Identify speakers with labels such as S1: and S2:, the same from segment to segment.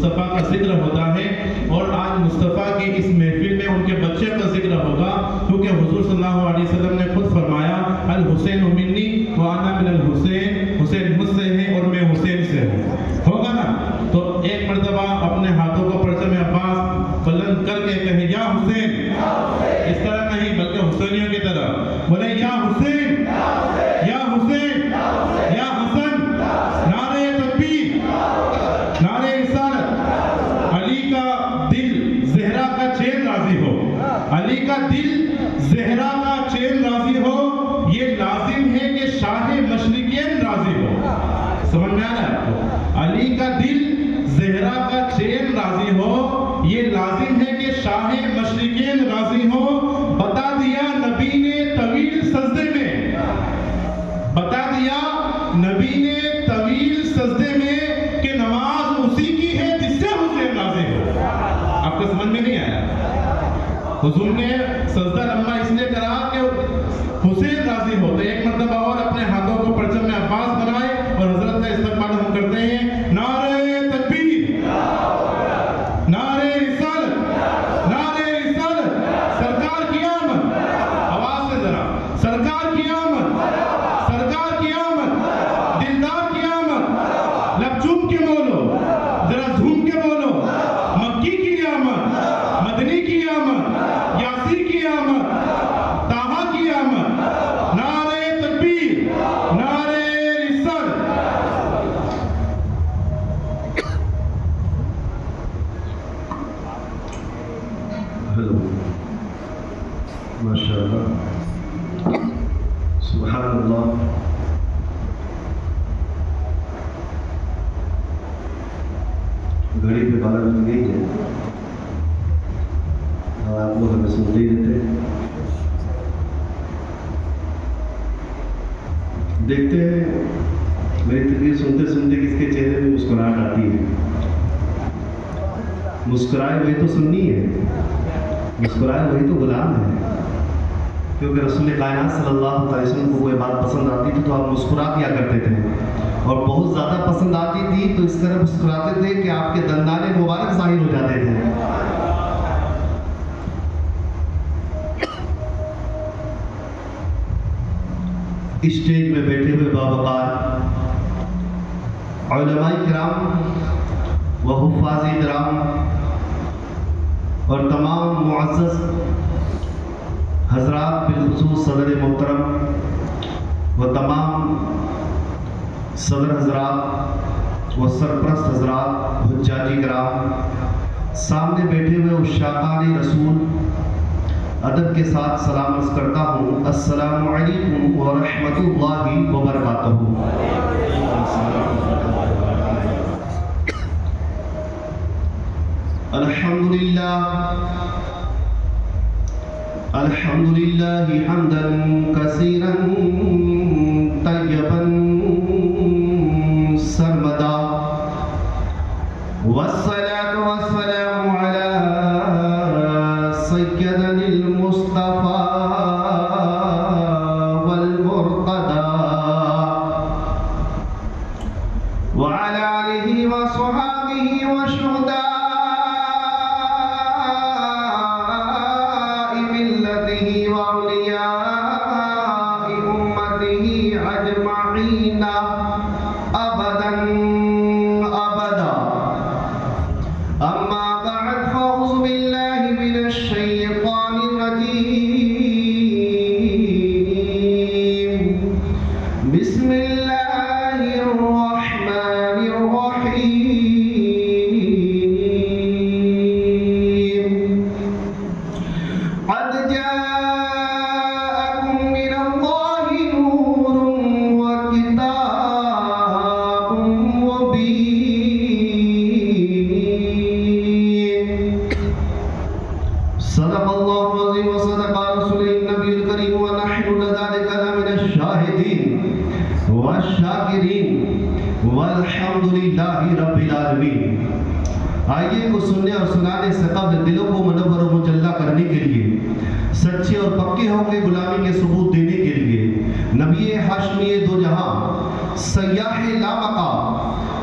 S1: مصطفیٰ کا ذکر ہوتا ہے، اور آج مصطفیٰ کی اس محفل میں ان کے بچے کا ذکر ہوگا، کیونکہ حضور صلی اللہ علیہ وسلم نے خود فرمایا الحسین منی وانا من الحسین، حسین مجھ سے ہے اور میں حسین سے ہوں، ہوگا نا؟ تو ایک مرتبہ اپنے ہاتھوں کو پرچم عباس بلند کر کے کہیں یا حسین، اس طرح نہیں بلکہ حسینیوں کی طرح بولے یا حسین، یا حسین، یا حسن، نعرہ تکبیر، نعرہ رسالت، علی کا دل زہرا کا چین راضی ہو، علی کا دل زہرا کا چین راضی ہو، یہ لازم ہے کہ شاہ مشرقین راضی ہو۔ سمجھ میں آ رہا ہے آپ کو؟ علی کا دل زہرا کا چین راضی ہو، یہ لازم ہے کہ شاہ مشرقین راضی ہو۔ بتا دیا نبی نے طویل سجدے میں، بتا دیا نبی نے طویل سجدے میں کہ نماز اسی کی ہے جس سے حسین راضی ہو۔ آپ کو سمجھ میں نہیں آیا؟ حضور نے سجدہ لمبا اس لیے کرا کہ حسین راضی ہو۔ تو ایک مرتبہ اور اپنے ہاتھوں کو پرچم میں عباس بنائے اور حضرت کا استقبال ہم کرتے ہیں۔ نعرہ تکبیر، نعرہ رسالت، نعرہ رسالت، سرکار کی آمد، آواز سے ذرا، سرکار کی آمد، سرکار کی آمد، دلدار کی آمد، لب چوم کے بولو، ذرا جھوم کے بولو، مکی کی آمد، مدنی کی آمد، یاسین کی آمد، طٰہٰ کی آمد، نعرہ تکبیر، نعرہ رسالت۔
S2: ہلو، ماشاءاللہ، سبحان اللہ۔ گھڑی پہ 12 بج گئی ہے اور آپ لوگ ہمیں سنتے ہی رہتے ہیں۔ دیکھتے ہیں میری تقریر سنتے سنتے کس کے چہرے میں مسکراہٹ آتی ہے۔ مسکرائے ہوئے تو سننی ہے، مسکرائے وہی تو غلام ہے، کیونکہ رسول کائنات صلی اللہ علیہ وسلم کو کوئی بات پسند آتی تھی تو آپ مسکرا دیا کرتے تھے، اور بہت زیادہ پسند آتی تھی تو اس طرح مسکراتے تھے کہ آپ کے دندان مبارک ظاہر ہو جاتے تھے۔ اسٹیج میں بیٹھے ہوئے باوقار علماء کرام و حفاظ کرام اور تمام معزز حضرات، بالخصوص صدر محترم و تمام صدر حضرات و سرپرست حضرات، حجاجی کرام، سامنے بیٹھے ہوئے عشاقان رسول، ادب کے ساتھ سلام عرض کرتا ہوں، السلام علیکم ورحمۃ اللہ وبرکاتہ۔ الحمدللہ، الحمدللہ حمدا کثیرا طیبا سرمدا، والصلاة والسلام علی سیدنا المصطفى والمرتضى وعلى آله وصحبه وشهداء ملته وأولياء أمته أجمعين أبدا أبدا۔ أما بعد، فأعوذ بالله من الشيطان الرجيم، بسم الله الرحمن الرحيم، قد جاءكم من الله نور وكتاب مبين، صدق الله العظيم وصدق رسوله النبي الكريم، ونحن لذلك لمن الشاهدين والشاكرين والحمد لله رب العالمين۔ آئیے کو سننے اور سنانے سے قبل دلوں کو منور و مجلہ کرنے کے لیے، سچے اور پکے ہوں گے غلامی کے ثبوت دینے کے لیے، نبی ہاشمی دو جہاں، سیاح لامقام،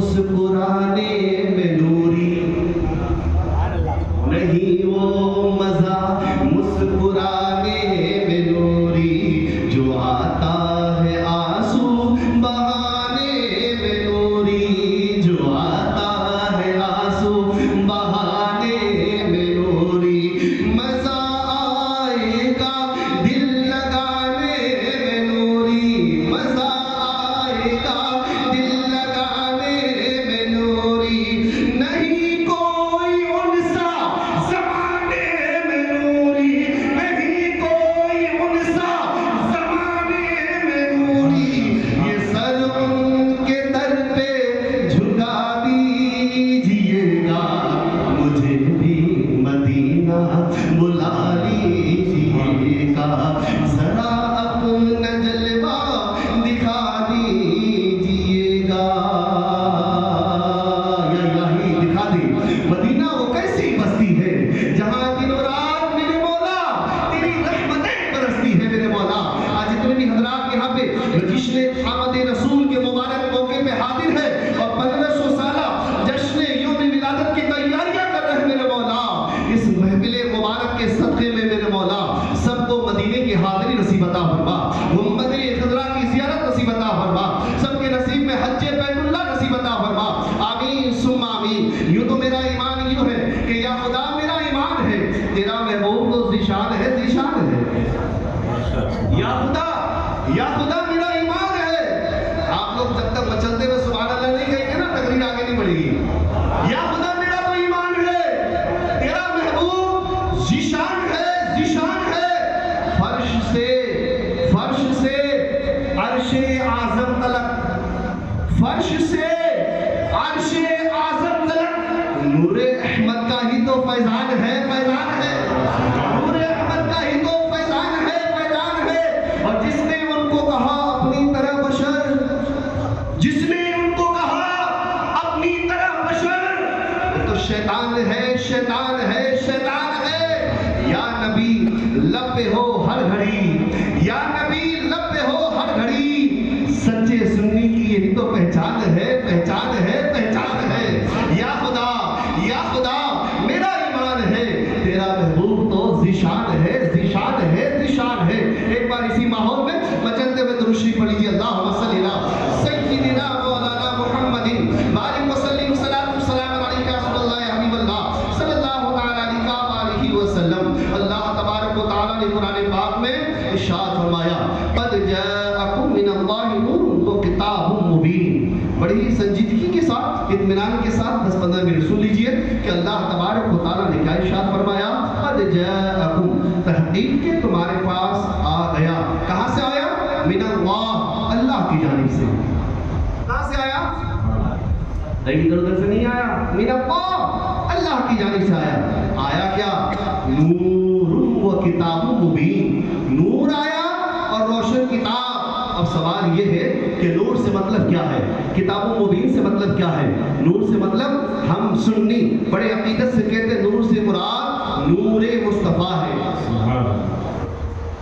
S2: مسکرانے میں نوری نہیں وہ مزہ مسکرانے میں نوری جو آتا ہے آنسو بہانے میں نوری جو آتا ہے آنسو بہانے میں نوری مزہ آئے گا دل لگانے میں نوری مزہ آئے گا دل لگانے میں نوری نہیں کوئی ان سا زمانے میں نوری نہیں کوئی ان سا زمانے میں نوری یہ سر ان کے در پہ جھکا دیجئے گا مجھے بھی مدینہ بلا لیجئے گا ذرا اپنا جلوہ دکھا دیجئے گا یا الہی دکھا دے مدینہ وہ کیسی بستی ہے جہاں دن و رات میرے مولا تیری رحمتیں برستی ہے میرے مولا آج اتنے بھی حضرات یہاں پہ جشن آمد رسول کے مبارک موقع پہ حاضر ہے اور 1500 سالہ جشن یوم ولادت کی تیاریاں کر رہے ہیں میرے مولا اس محفل مبارک کے صدقے میں میرے مولا سب کو مدینے کی حاضری نصیب عطا فرما محمد خضرا کی زیارت نصیب عطا فرما سب کے نصیب میں حج بیت اللہ نصیب عطا فرما آمین ثم آمین یوں تو میرا ایمان یوں ہے کہ یا خدا میرا ایمان ہے تیرا محبوب تو ذیشان ہے ذیشان ہے یا خدا میرا ایمان ہے آپ لوگ جب تک مچلتے ہوئے سبحان اللہ نہیں کہیں گے نا تقریر آگے نہیں بڑھے گی یا خدا میرا تو ایمان ہے تیرا محبوب ذیشان ہے فرش سے عرش اعظم تلک فرش سے عرش اعظم تلک نور احمد کا ہی تو فیضان ہے نور احمد کا ہی تو فیضان ہے اور جس نے ان کو کہا اپنی طرح بشر جس نے ان کو کہا اپنی طرح بشر وہ تو شیطان ہے یا نبی لب پہ ہو ہر گھڑی یا نبی لب پہ ہو ہر گھڑی سچے سنی کی یہی تو پہچان ہے یا خدا میرا ایمان ہے تیرا محبوب تو ذیشان ہے ایک بار اسی ماحول میں مچلتے ہوئے درود شریف پڑھ لیجیے اللہم صلی علی سیدنا مولانا محمد بارک وسلم صلاۃ والسلام علیکہ رسول اللہ حبیب اللہ صلی اللہ تعالی علیہ وآلہ وسلم اللہ تبارک و تعالی نے قرآن پاک میں ارشاد فرمایا قد جاءکم من اللہ نور تو کتاب مبین بڑی ہی سنجیدگی کے ساتھ اطمینان کے ساتھ 10-15 منٹ سن لیجئے کہ اللہ تبارک و تعالی نے کیا ارشاد فرمایا قد جاءکم تحقیق کہ تمہارے پاس آ گیا کہاں سے آیا من اللہ کی جانب سے کہاں سے آیا ادھر ادھر سے نہیں آیا من اللہ کی جانب سے آیا کیا نور و کتاب مبین نور آیا اور روشن کتاب اب سوال یہ ہے کہ نور سے مطلب کیا ہے کتاب مبین سے مطلب کیا ہے نور سے مطلب ہم سنی بڑے عقیدت سے کہتے ہیں نور سے مراد نور مصطفیٰ ہے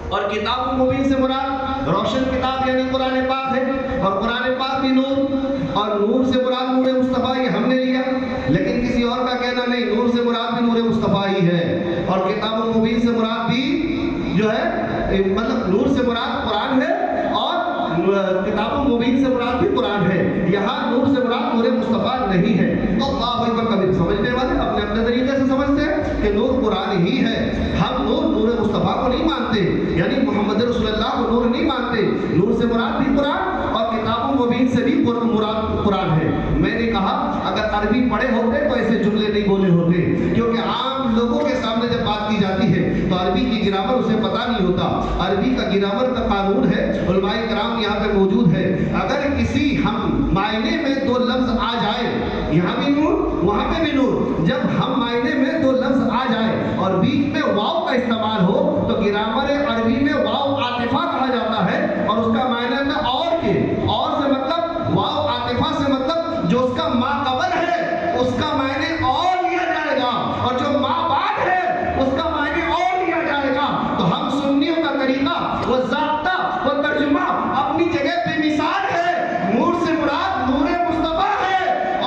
S2: اور کتاب مبین سے مراد روشن کتاب یعنی قرآن پاک ہے اور قرآن پاک بھی نور اور نور سے مراد نور مصطفیٰ یہ ہم نے لیا لیکن کسی اور کا کہنا نہیں نور سے مراد بھی نور مصطفیٰ ہی ہے اور کتاب مبین سے مراد بھی جو ہے مطلب نور سے مراد قرآن ہے اور کتاب مبین سے مراد بھی قرآن ہے یہاں نور سے مراد نور مصطفیٰ نہیں ہے تو اللہ اکبر کبھی سمجھنے والے اپنے اپنے طریقے سے سمجھتے ہیں کہ نور قرآن ہی ہے ہم نور مصطفیٰ کو نہیں مانتے یعنی محمد رسول اللہ کو نور نہیں مانتے نور سے مراد بھی قرآن اور کتاب مبین سے بھی مراد قرآن ہے میں نے کہا اگر عربی پڑھے ہوتے تو ایسے جملے نہیں بولے ہوتے کیونکہ عام لوگوں کے سامنے جب بات کی جاتی ہے تو عربی کی گرامر اسے پتہ نہیں ہوتا عربی کا گرامر کا قانون ہے علماء کرام یہاں پہ موجود ہے اگر کسی ہم معنی میں دو لفظ آ جائے یہاں بھی نور وہاں پہ بھی نور جب ہم معنی میں دو لفظ آ جائے اور بیچ میں واو کا استعمال ہو تو گرامر عربی میں واو عاطفہ کہا جاتا ہے اور اس کا معنی میں اور سے مطلب واو عاطفہ سے مطلب جو اس کا ما قبل ہے اس کا معنی اور لیا جائے گا اور جو ما بعد ہے اس کا معنی اور لیا جائے گا تو ہم سنیوں کا طریقہ وہ ضابطہ وہ ترجمہ اپنی جگہ بے مثال ہے نور سے مراد نور مصطفیٰ ہے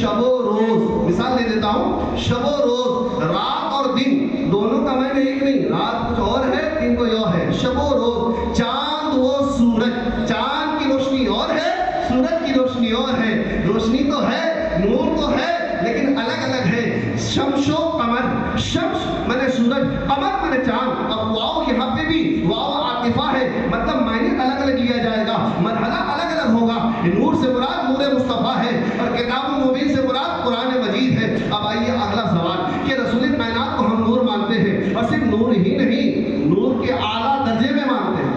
S2: شب و روز. مثال دے دیتا ہوں, شب و روز, رات اور دن دونوں کا معنی ایک نہیں, رات کچھ اور ہے, دن کوئی اور ہے. شب و روز, چاند و سورج, چاند کی روشنی اور ہے, سورج کی روشنی اور ہے. روشنی تو ہے, نور تو ہے, لیکن الگ الگ ہے. شمس و قمر, شمس مانے سورج, قمر مانے چاند. اب واو یہاں پہ بھی واو عاطفہ ہے, مطلب معنی الگ الگ لیا جائے گا, مرحلہ الگ الگ ہوگا. نور سے مراد نور مصطفیٰ ہے اور کتاب مبین سے مراد قرآن مجید ہے. اب آئیے اگلا سوال کہ رسول کائنات کو ہم نور مانتے ہیں, اور صرف نور ہی نہیں, نور کے اعلیٰ درجے میں مانتے ہیں.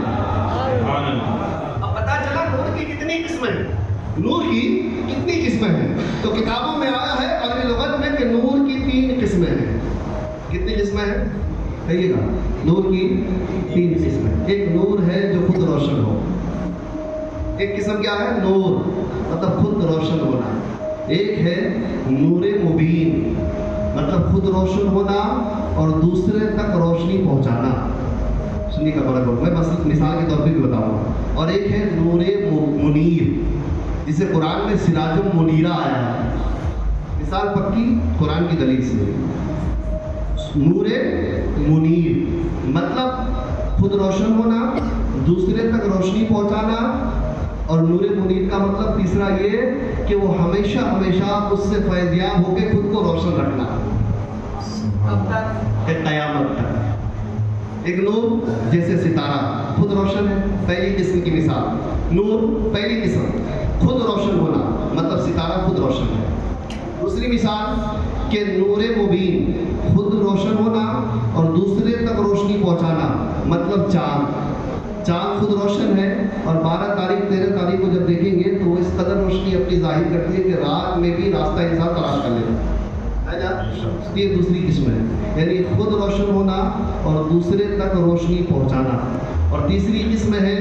S2: اب پتہ چلا نور کی کتنی قسمیں ہیں, نور کی کتنی قسمیں ہیں. تو کتابوں میں آیا ہے عربی لغت میں کہ نور کی 3 قسمیں ہیں. کتنی قسمیں ہیں کہیے گا؟ نور کی 3 قسمیں. ایک نور ہے جو خود روشن ہو, ایک قسم کیا ہے؟ نور مطلب خود روشن ہونا. ایک ہے نور مبین, مطلب خود روشن ہونا اور دوسرے تک روشنی پہنچانا. سنی کا بڑا میں بس مثال کے طور پہ بھی بتاؤں گا. اور ایک ہے نور منیر, جسے قرآن میں سراج منیرہ آیا ہے. مثال پکی قرآن کی دلیل سے. نور منیر مطلب خود روشن ہونا, دوسرے تک روشنی پہنچانا. اور نور منیر کا مطلب تیسرا یہ کہ وہ ہمیشہ ہمیشہ اس سے فیضیاب ہو کے خود کو روشن رکھنا اب تک قیامت تک. ایک نور جیسے ستارہ خود روشن ہے, پہلی قسم کی مثال. نور پہلی قسم خود روشن ہونا, مطلب ستارہ خود روشن ہے. دوسری مثال کہ نور مبین خود روشن ہونا اور دوسرے تک روشنی پہنچانا, مطلب چاند. چاند خود روشن ہے اور 12 تاریخ 13 تاریخ کو جب دیکھیں گے تو وہ اس قدر روشنی اپنی ظاہر کرتی ہے کہ رات میں بھی راستہ انسان تلاش کر لیتا ہے. یہ دوسری قسم ہے, یعنی خود روشن ہونا اور دوسرے تک روشنی پہنچانا. اور تیسری قسم ہے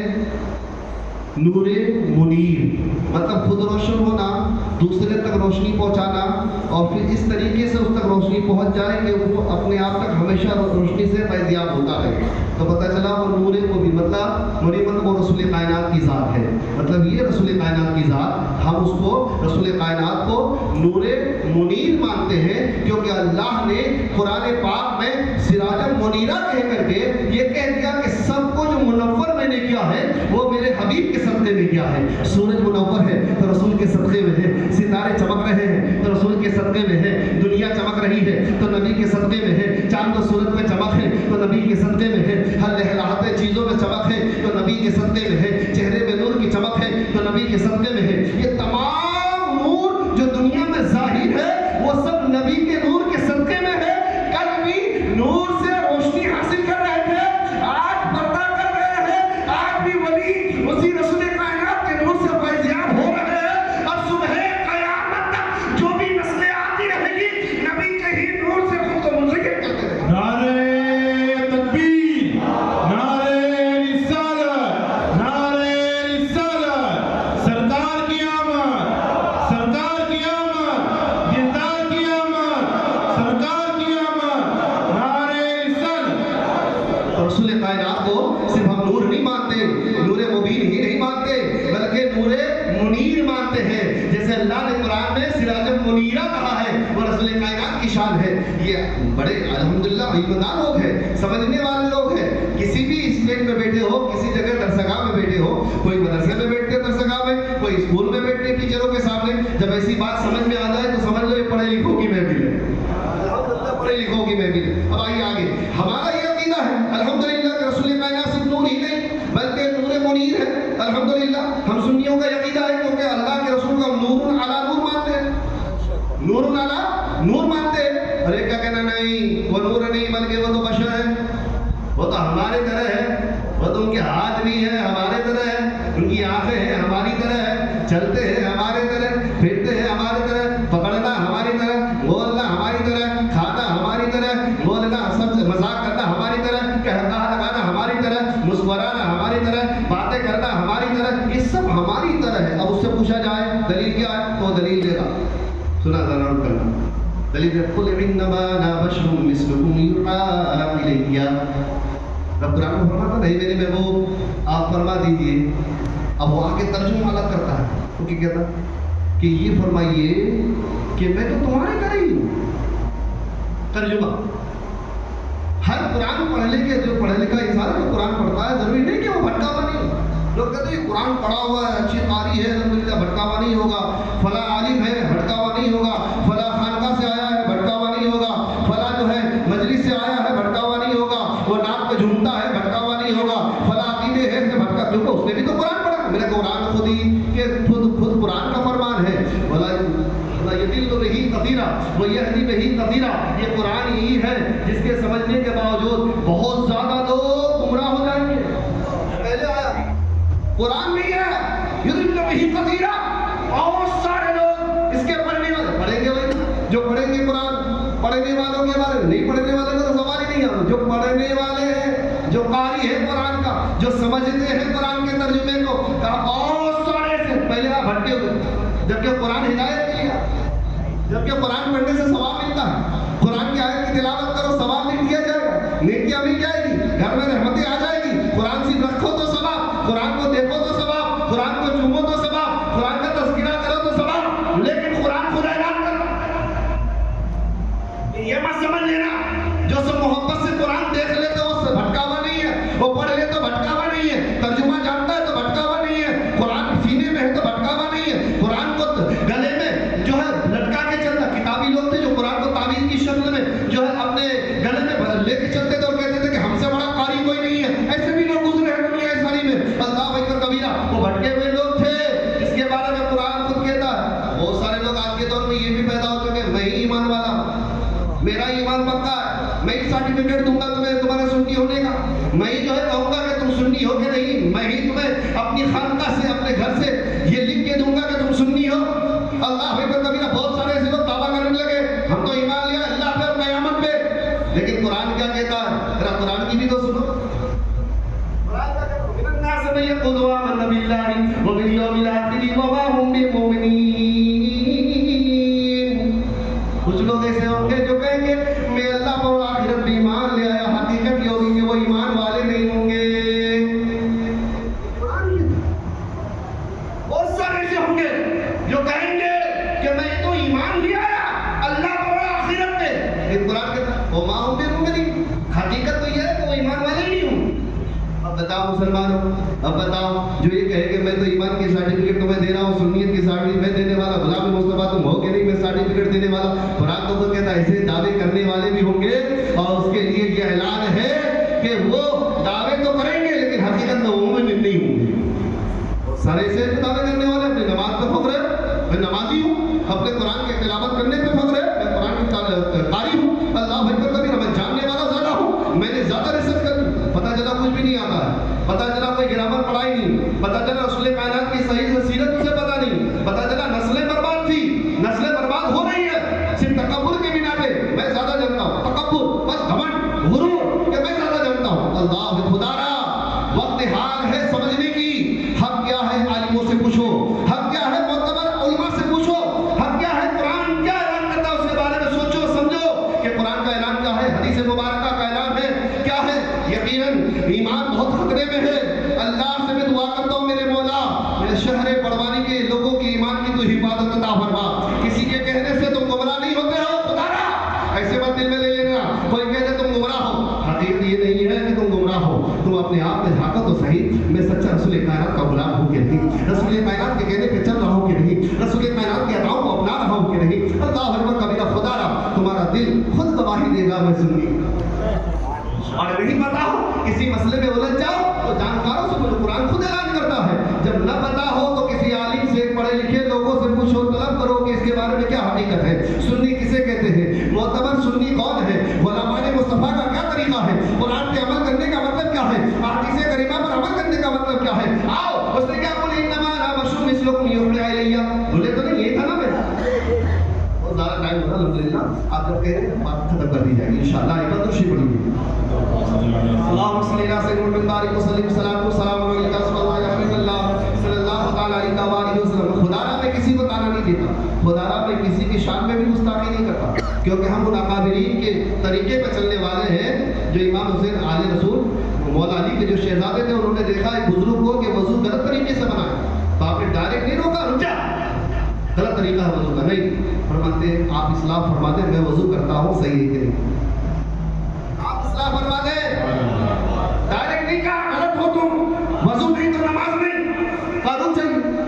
S2: نور منیر, مطلب خود روشن ہونا, دوسرے تک روشنی پہنچانا, اور پھر اس طریقے سے اس تک روشنی پہنچ جائے کہ وہ اپنے آپ تک ہمیشہ روشنی سے فیضیاب ہوتا رہے. تو پتہ چلا وہ نور کو بھی مطلب وہ رسول کائنات کی ذات ہے. مطلب یہ رسول کائنات کی ذات, ہم اس کو رسول کائنات کو نور منیر مانتے ہیں, کیونکہ اللہ نے قرآن پاک میں سراج منیرہ کہہ کر کے یہ کہہ دیا کہ سب کو جو منور میں نے کیا ہے وہ میرے حبیب کے صدقے میں کیا ہے. سورج منور ہے تو رسول کے صدقے میں ہے, ستارے چمک رہے ہیں تو رسول کے صدقے میں ہے, دنیا چمک رہی ہے تو نبی کے صدقے میں ہے, چاند و سورج میں چمک ہے تو نبی کے صدقے میں ہے, ہر لہلاتے چیزوں میں چمک ہے تو نبی کے صدقے میں ہے, چہرے میں نور کی چمک ہے تو نبی کے صدقے میں ہے. یہ تمام نور جو دنیا میں ظاہر ہے وہ سب نبی کے نور کے صدقے میں ہے. کل بھی نور سے روشنی حاصل کر رہے تھے, آج پردہ کر رہے ہیں, آج بھی ولی اسی رسول کائنات کے نور سے فیضیاب ہو رہے ہیں. اور صبح قیامت تک جو بھی نسلیں آتی رہے گی نبی کے ہی نور سے خود کو منسلک کرتے رہے.
S1: نعرہ تکبیر, نعرہ رسالت, نعرہ رسالت. سرکار کی آمد, سرکار کی آمد, دلدار کی آمد, سرکار کی آمد. نعرہ رسالت.
S2: اور رسول کائنات کو صرف ہم نور نہیں مانتے, نور مبین ہی نہیں مانتے, بلکہ نور منیر مانتے ہیں. جیسے اللہ نے قرآن میں سراج منیرہ کہا ہے, وہ رسول کائنات کی شان ہے. یہ بڑے الحمدللہ ایماندار لوگ ہیں, سمجھنے والے لوگ ہیں. کسی بھی اسٹیٹ میں بیٹھے ہو, کسی جگہ درسگاہ میں بیٹھے ہو, کوئی مدرسے میں بیٹھتے ہیں درسگاہ میں, کوئی اسکول میں بیٹھتے ہیں ٹیچروں کے سامنے, جب ایسی بات سمجھ میں آ جائے تو سمجھ لو یہ پڑھے لکھوں کی محفل ہے. پڑھے لکھوں کی محفل ہے. اب آئیے آگے, ہمارا یہ عقیدہ ہے الحمدللہ کہ رسول کائنات صرف نور ہی نہیں بلکہ نور منیر ہے. الحمدللہ ہم سنیوں کا عقیدہ ہے, کیونکہ اللہ کے رسول کا نور علی نور مانتے ہیں, نور علی نور مانتے ہیں. اور ایک کا کہنا نہیں وہ نور نہیں بلکہ وہ تو بشر ہے, وہ تو ہمارے طرح ہے, وہ تو ان کے ہاتھ بھی ہیں ہمارے طرح ہے, ان کی آنکھیں ہیں ہماری طرح ہے, چلتے ہیں ہمارے طرح, پھرتے ہیں ہمارے طرح, پکڑنا ہماری طرح, بولنا ہماری طرح, کھانا ہماری طرح, بولنا سب سے مذاق کرنا ہماری طرح, کہنا لگانا ہماری طرح, مسکرانا ہماری طرح, باتیں کرنا ہماری طرح, یہ سب ہماری طرح ہے. اب اس سے پوچھا جائے دلیل کیا ہے تو دلیل دے گا. سنا ذرا نوٹ کرنا دلیل. قل انما انا بشر مثلكم يوحى الي. رب قرآن کو فرماتا نہیں میرے محبوب آپ فرما دیجئے. اب وہ آگے ترجمہ الگ کرتا ہے, تو کیا کہتا کہ یہ فرمائیے کہ میں تو تمہارے طرح ہی ہوں. ترجمہ: ہر قرآن پڑھنے کے جو پڑھے لکھا انسان ہے جو قرآن پڑھتا ہے ضروری نہیں کہ وہ بھٹکا ہوا نہیں ہو. لوگ کہتے ہیں قرآن پڑھا ہوا ہے، اچھی قاری ہے، الحمدللہ، بھٹکا ہوا نہیں ہوگا. فلاں عالم ہے، بھٹکا ہوا نہیں ہوگا. فلاں خانقاہ سے آیا ہے، بھٹکا ہوا نہیں ہوگا. فلاں جو ہے مجلس سے آیا ہے، بھٹکا ہوا نہیں ہوگا. وہ ناک پہ جھومتا ہے، بھٹکا ہوا نہیں ہوگا. فلاں عقیدے ہے سے بھٹکا، کیونکہ اس نے بھی تو قرآن پڑھا. میرا قرآن خود ہی کہ خود قرآن کا فرمان ہے، یدل بہی کثیرا ویہدی بہی کثیرا. یہ قرآن ہی ہے جس کے سمجھنے کے باوجود بہت زیادہ لوگ گمراہ ہو جائیں گے. پہلے آیا قرآن نہیں ہے، یدل بہی کثیرا، بہت سارے لوگ اس کے پڑھنے والے پڑھیں گے. بھائی جو پڑھیں گے قرآن، پڑھنے والوں کے بارے میں، نہیں پڑھنے والے کا تو سوال ہی نہیں ہے. جو پڑھنے والے ہیں، جو قاری ہے قرآن کا، جو سمجھتے ہیں قرآن کے ترجمے کو، کہا بہت سارے سے پہلے آپ بھٹکے ہوئے. جبکہ قرآن ہدایت کے لیے، جبکہ قرآن پڑھنے سے ثواب ملتا ہے. قرآن کی آیت کی تلاوت کرو، ثواب مل دیا جائے گا، نیکیاں مل جائے گی، گھر میں رحمتیں آ جائے گی. قرآن صرف رکھو تو ثواب، قرآن کو دیکھو تو ثواب، قرآن کو چومو تو ثواب، قرآن کا تذکرہ کرو تو ثواب. لیکن قرآن خدا اعلان کرتا، یہ مت سمجھ لینا جو سب محبت سے قرآن دیکھ لے تو اس سے بھٹکا ہوا نہیں ہے، وہ پڑھ لے تو بھٹکا ہوا نہیں ہے، ترجمہ جانتا ہے تو بھٹکا ہوا نہیں ہے، قرآن سینے میں ہے تو بھٹکا ہوا نہیں ہے. قرآن کو گلے میں جو ہے لٹکا کے چلتا. کتابی لوگ تھے جو قرآن کو تعویذ کی شکل میں جو ہے اپنے گلے میں لے کے چلتے تھے اور کہتے تھے کہ ہم سے بڑا قاری کوئی نہیں ہے. ایسے بھی لوگ گزرے ہیں دنیا ساری میں. اللہ اکبر کبیرہ. وہ بھٹکے ہوئے لوگ تھے جس کے بارے میں قرآن خود کہتا ہے. بہت سارے لوگ آج کے دور میں یہ بھی پیدا ہو چکے ہیں، میں ہی ایمان والا ہوں، میرا ایمان پکا ہے، میں ہی سرٹیفکیٹ دوں گا تمہیں تمہارے سنی ہونے کا، میں ہی جو ہے کہوں گا کہ تم سنی ہو کہ نہیں، میں ہی تمہیں اپنی خانقاہ سے اپنے گھر سے یہ لکھ کے دوں گا کہ تم سنی ہو. اللہ اکبر کبیرہ. بہت سارے ایسے لوگ دعویٰ کرنے لگے ہم تو ایمان لیا اللہ پہ اور قیامت پہ. لیکن قرآن کیا کہتا ہے؟ ذرا قرآن کی بھی تو سنو. قرآن کیا کہتا ہے؟ الناس من يقول آمنا بالله وباليوم الآخر وما هم بمؤمنين. کچھ لوگ ایسے ہوں گے جو کہیں گے میں اللہ پر آخرت بھی ایمان لے آیا. حقیقت یہ ہوگی کہ وہ ایمان والے نہیں ہوں گے. بہت سارے ایسے ہوں گے جو کہیں گے کہ میں تو ایمان لے آیا اللہ پر آخرت پہ. لیکن قرآن کہتا ہے وما هم بمؤمنين. حقیقت تو یہ ہے کہ وہ ایمان والے نہیں ہوں. اب بتاؤ مسلمانوں، اب بتاؤ جو یہ کہے کہ میں تو ایمان کی سرٹیفکیٹ تمہیں دے رہا ہوں، سنیت کی سرٹیفکیٹ میں دینے والا، غلام مصطفیٰ تم ہو کہ نہیں میں سرٹیفکیٹ دینے والا. قرآن تو کہتا ہے ایسے دعوے کرنے والے بھی ہوں گے اور اس کے لیے یہ اعلان ہے کہ وہ دعوے تو کریں گے لیکن حقیقت میں مومن نہیں ہوں گے. سارے ایسے دعوے کرنے والے اپنی نماز پہ فخر ہے، میں نمازی ہوں، اپنے قرآن کی تلاوت کرنے پہ فخر ہے، میں قرآن کی قاری ہوں، اللہ اکبر کبیرہ، میں جاننے والا زیادہ ہوں، میں نے زیادہ ریسرچ کر لی. پتہ چلا کچھ بھی نہیں آتا ہے، پتہ چلا کوئی گرامر پڑھائی نہیں، پتہ چلا رسول کائنات کی صحیح سیرت اسے پتہ نہیں، پتہ چلا نسلیں برباد تھی، نسلیں برباد ہو رہی ہے صرف تکبر کی بنا پہ. میں زیادہ جانتا ہوں، تکبر بس گھمنڈ غرور کہ میں زیادہ جانتا ہوں. اللہ خدا را وقت حال ہے سمجھنے کی. حق کیا ہے عالموں سے پوچھو، حق کیا ہے معتبر علماء سے پوچھو، حق کیا ہے قرآن کیا اعلان کرتا ہے اس کے بارے میں سوچو سمجھو کہ قرآن کا اعلان کیا ہے، حدیث مبارکہ کا اعلان ہے کیا ہے. یقیناً ایمان بہت خطرے میں ہے. اللہ سے میں دعا کرتا ہوں میرے مولا میرے شہر بڑوانی کے لوگوں کی ایمان کی تو حفاظت عطا فرما. کسی کے کہنے سے تم گمراہ نہیں ہوتے ہو خدا را، ایسے بات دل میں لے لینا. کوئی کہتے تم گمراہ ہو، حقیقت یہ نہیں ہے کہ تم گمراہ ہو. تم اپنے آپ میں جھانکو تو صحیح میں سچا رسول کائنات کا غلام ہوں کہ نہیں، رسول کائنات کے کہنے پہ چل رہا ہوں کہ نہیں، رسول کائنات کے اداؤں کو اپنا رہا ہوں کہ نہیں. اللہ اکبر کبیرہ. خدا را تمہارا دل خود گواہی دے گا میں سنی. اور نہیں پتا ہو کسی مسئلے میں الجھ جاؤ تو جانکاروں سے پوچھو، قرآن خود اعلان کرتا ہے. جب نہ پتا ہو تو کسی عالم سے، پڑھے لکھے لوگوں سے پوچھو، طلب کرو کہ اس کے بارے میں کیا حقیقت ہے. سنی کسے کہتے ہیں، معتبر سنی کون ہے، علماء مصطفیٰ کا کیا طریقہ ہے، قرآن پہ عمل کرنے کا مطلب کیا ہے، احادیث کریمہ پر عمل کرنے کا مطلب کیا ہے. آؤ اس نے کیا بولی انما انا بشر مثلکم یوحی الی. بولے تو نہیں یہ تھا نا میرا. اور زیادہ ٹائم ہو رہا الحمدللہ. آپ جب کہہ رہے ہیں بات ختم کر دی جائے گی انشاءاللہ. ایک بار تشریف پڑھیے. اللهم صل على سيدنا محمد وبارك وسلم. صلاۃ والسلام علیک رسول اللہ صلی اللہ تعالی علیہ وآلہ وسلم. خدا را میں کسی کو تانا نہیں دیتا، خدا را میں کسی کی شان میں بھی گستاخی نہیں کرتا، کیونکہ ہم ان اکابرین کے طریقے پہ چلنے والے ہیں. جو امام حسین آل رسول مولا علی کے جو شہزادے تھے، انہوں نے دیکھا ایک بزرگ کو کہ وضو غلط طریقے سے بنایا تو آپ نے ڈائریکٹ نہیں روکا، رک جا
S3: غلط طریقہ ہے وضو کا. نہیں فرماتے ہیں آپ اصلاح فرما دیں میں وضو کرتا ہوں صحیح ہے کہ نہیں. آپ اصلاح فرما دیں ڈائریکٹ نہیں کہا غلط ہو تم وضو نہیں تو نماز نہیں قانون چاہیے.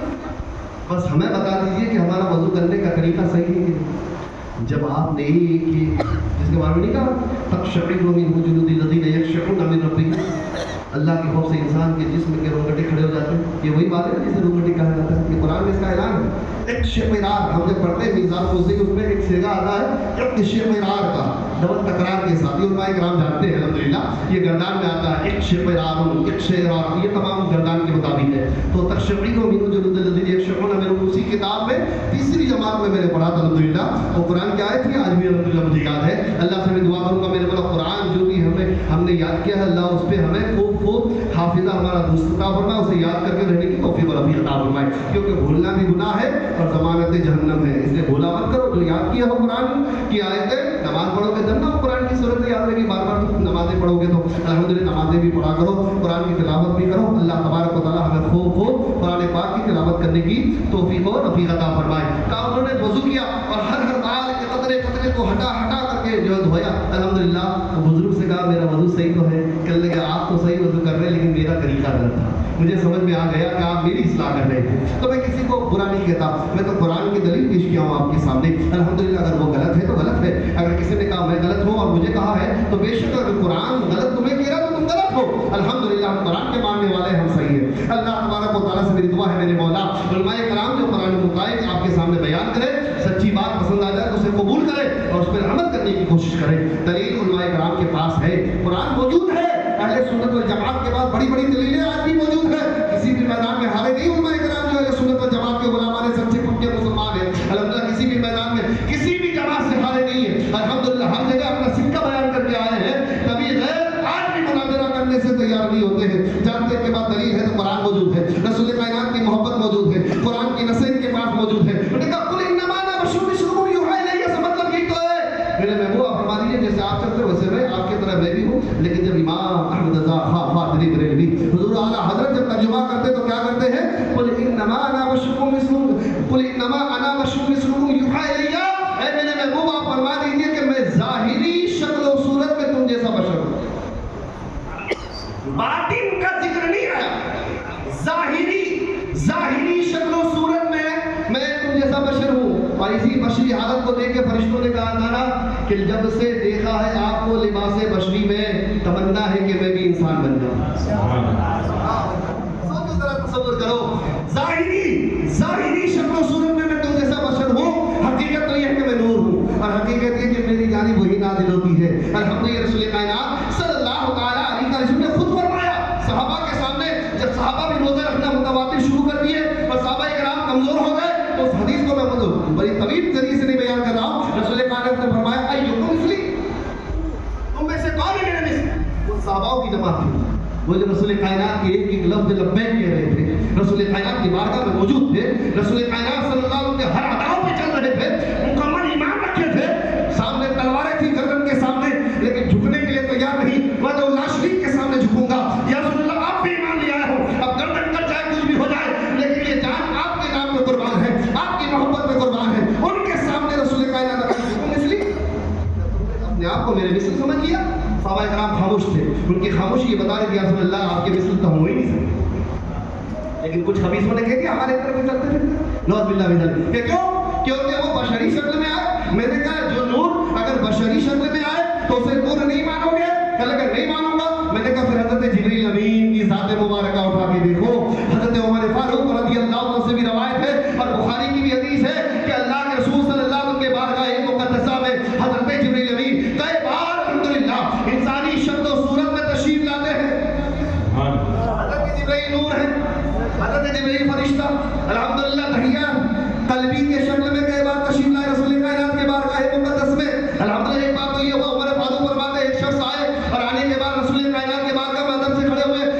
S3: بس ہمیں بتا دیجئے کہ ہمارا وضو کرنے کا طریقہ صحیح ہے کہ نہیں. جب آپ نے کہ جس کے بارے میں نہیں کہا تقشعر من جلود الذین یخشعون من ربهم، اللہ کے خوف سے انسان کے جسم کے رونگٹے کھڑے ہو جاتے ہیں. یہ وہی بات ہے جسے رونگٹے کہا جاتا ہے. یہ قرآن میں اس کا اعلان ہے. ایک شقرار ہم جب پڑھتے ہیں میزان قدسی اس میں ایک صیغہ آتا ہے ایک شقرار کا ڈبل تکرار کے ساتھ. یہ علماء کرام جانتے ہیں الحمدللہ یہ گردان میں آتا ہے ایک شقرار ایک شقرار. یہ تمام گردان کے مطابق ہے. تو تقشعر من جلود الذین یخشعون من ربهم اسی کتاب میں تیسری جماعت میں میں نے پڑھا تھا الحمدللہ. وہ قرآن کی آیت تھی آج بھی الحمدللہ مجھے یاد ہے. اللہ سے میں دعا کروں گا میرے مولا قرآن جو بھی ہم نے یاد کیا ہے اللہ اس پہ ہمیں خوب حافظہ ہمارا دوست عطا فرمائے. اسے یاد کر کے رہنے کی توفیق اور عطا فرمائے کیونکہ بھولنا بھی گناہ ہے اور ضمانت جہنم ہے. اس لیے بھولا مت کرو. جو یاد کیا ہو قرآن کی آیتیں نماز پڑھو گے جب نہ قرآن کی صورت یاد رہے گی. بار بار نمازیں پڑھو گے تو الحمدللہ نمازیں بھی پڑھا کرو قرآن کی تلاوت بھی کرو. اللہ تبارک و تعالیٰ ہمیں خوب قرآن پاک کی تلاوت کرنے کی توفیق اور رفیق عطا فرمائے. کہا انہوں نے وضو کیا اور ہر آل کے قطرے قطرے کو ہٹا کر کے جو ہے دھویا. الحمدللہ بزرگ سے کہا میرا وضو صحیح تو ہے. کہنے لگے آپ تو صحیح وضو کر رہے ہیں لیکن میرا طریقہ غلط تھا. مجھے سمجھ میں آ گیا کہ آپ میری اصلاح کر رہے تھے. تو میں کسی کو برا نہیں کہتا. میں تو قرآن کی دلیل پیش کیا ہوں آپ کے سامنے. الحمدللہ اگر وہ غلط ہے تو غلط ہے. اگر کسی نے کہا میں غلط ہوں اور مجھے کہا ہے تو بے شک اگر قرآن غلط تمہیں کہہ رہا تو تم غلط ہو. الحمدللہ ہم قرآن کے ماننے والے ہم صحیح ہیں. اللہ تبارک و تعالیٰ سے میری دعا ہے میرے مولا علماء کرام جو قرآن مقائد آپ کے سامنے بیان کرے سچی بات پسند آ جائے تو اسے قبول کرے اور اس پر عمل کرنے کی کوشش کرے. دلیل علماء کرام کے پاس ہے. قرآن موجود ہے. اہل سنت والجماعت کے پاس بڑی بڑی دلیلیں آج بھی موجود ہیں. کسی بھی میدان میں ہارے نہیں علماء کرام جو اہل سنت والجماعت کے علماء سچے پکے مسلمان ہیں. الحمدللہ کسی بھی میدان میں کسی بھی جماعت سے ہارے نہیں ہیں. الحمدللہ ہر جگہ اپنا سکہ بیان کر کے آئے ہیں. کبھی غیر آج بھی مناظرہ کرنے سے تیار نہیں ہوتے ہیں. جانتے ہیں کہ بات دلیل ہے تو قرآن موجود ہے. رسول کائنات کی محبت موجود ہے. قرآن کی نصیحت کے پاس موجود ہے. انہوں نے کہا قل انما انا بشر مثلکم یوحی الی. اس مطلب یہ تو ہے میرے محبوب فرما دیجیے جیسے آپ چلتے ویسے میں آپ کی طرح میں بھی ہوں. لیکن جب امام احمد رضا فاطمی بریلوی حضور اعلیٰ حضرت جب ترجمہ کرتے تو کیا کرتے ہیں قل انما انا بشر مثلکم قل انما انا بشر مثلکم یوحی الی. اے میرے محبوب آپ فرما دیجیے کہ میں ظاہری شکل و صورت میں تم جیسا بشر ہوں. باطن کا ذکر نہیں آیا. ظاہری شکل و صورت میں تم جیسا بشر ہوں. اور اسی بشری حالت کو دیکھ کے فرشتوں نے کہا تھا نا کہ جب سے دیکھا ہے آپ کو لباس بشری میں تمنا ہے کہ میں بھی انسان بن جاؤں. سوچو ذرا تصور کرو ظاہری شکل و صورت میں تم جیسا بشر ہوں. حقیقت تو یہ ہے کہ میں نور ہوں اور حقیقت یہ کہ میری جانب وہی نازل ہوتی ہے. الحمدللہ رسول کائنات صلی اللہ تعالیٰ علیہ وسلم نے خود فرمایا صحابہ کے سامنے جب صحابہ بھی روزہ رکھنا متواتر شروع کر دیے اور صحابہ کرام کمزور ہو گئے تو اس حدیث کو میں بڑی طویل ذریعے سے نہیں بیان کر رہا ہوں. رسول کائنات نے فرمایا ایکم مثلی تم میں سے کون ہے میرے مثل. وہ صحابہ کی جماعت تھی وہ جو رسول کائنات کے ایک لفظ لبیک کہہ رہے تھے. رسول کائنات کی بارگاہ میں موجود تھے. رسول کائنات صلی اللہ علیہ وسلم کے ہر اداؤں پہ چل رہے تھے. مکمل ایمان رکھے تھے. سامنے تلواریں تھی گردن کے سامنے لیکن جھکنے کے لیے تیار نہیں. میں تو اللہ شریف کے سامنے جھکوں گا. یا رسول اللہ آپ بھی ایمان لے آئے ہو اب گردن کٹ جائے کچھ بھی ہو جائے لیکن یہ جان آپ کے نام پہ قربان ہے آپ کی محبت پہ قربان ہے. ان کے سامنے رسول کائنات اپنے آپ کو میرے مثل سمجھ لیا. صحابہ کرام خاموش تھے. ان کی خاموشی یہ بتا رہے کہ رسول اللہ آپ کے مثل تو ہو ہی نہیں سکتے. لیکن کچھ خبیثوں نے کہہ دیا ہمارے طرف بھی چلتے تھے نعوذ باللہ من ذلک. کہ کیوں؟ کیونکہ وہ بشری شکل میں آئے. میں نے کہا جو نور اگر بشری شکل میں آئے تو اسے نور نہیں مانو گے. کل اگر نہیں مانوں گا میں نے کہا پھر حضرت جبریل امین کی ذات مبارکہ اٹھا کے دیکھو. حضرت عمر فاروق رضی اللہ عنہ سے بھی روایت ہے اور بخاری کی بھی حدیث ہے کہ اللہ کے رسول صلی اللہ علیہ وسلم کے بارگاہ مقدسہ میں حضرت جبریل امین کئی بار الحمدللہ انسانی شکل و صورت میں تشریف لاتے ہیں. حضرت جبریل نور ہے. حضرت جبریل فرشتہ الحمدللہ تحیہ قلبی کے شکل میں کئی بار تشریف لائے رسول کائنات کے بارگاہ مقدس میں. الحمدللہ ایک بات تو یہ ہوا عمر فاروق فرماتے ایک شخص آئے اور آنے کے بعد رسول کائنات کے بارگاہ میں ادب سے کھڑے ہوئے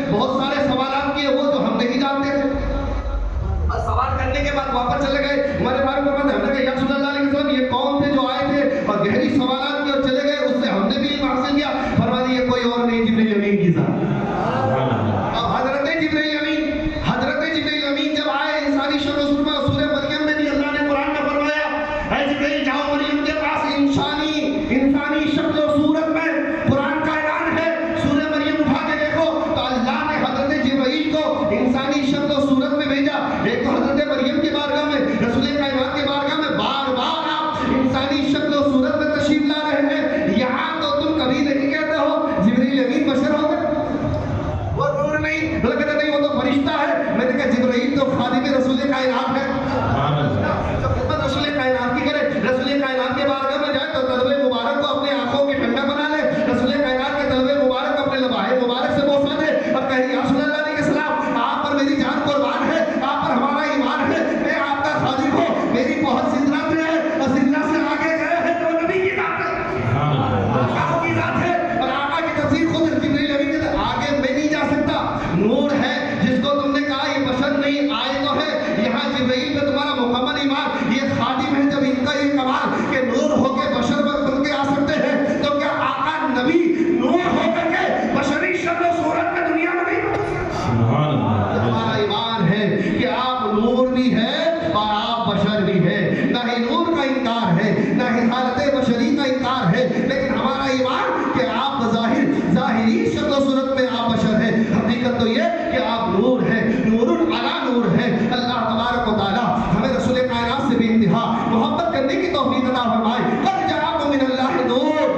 S3: حقیقت تو یہ کہ آپ نور ہیں، نور علی نور ہیں۔ اللہ تبارک و تعالی ہمیں رسول کائنات سے بھی انتہا محبت کرنے کی توفیق عطا فرمائے۔ قد جاءکم من اللہ نور،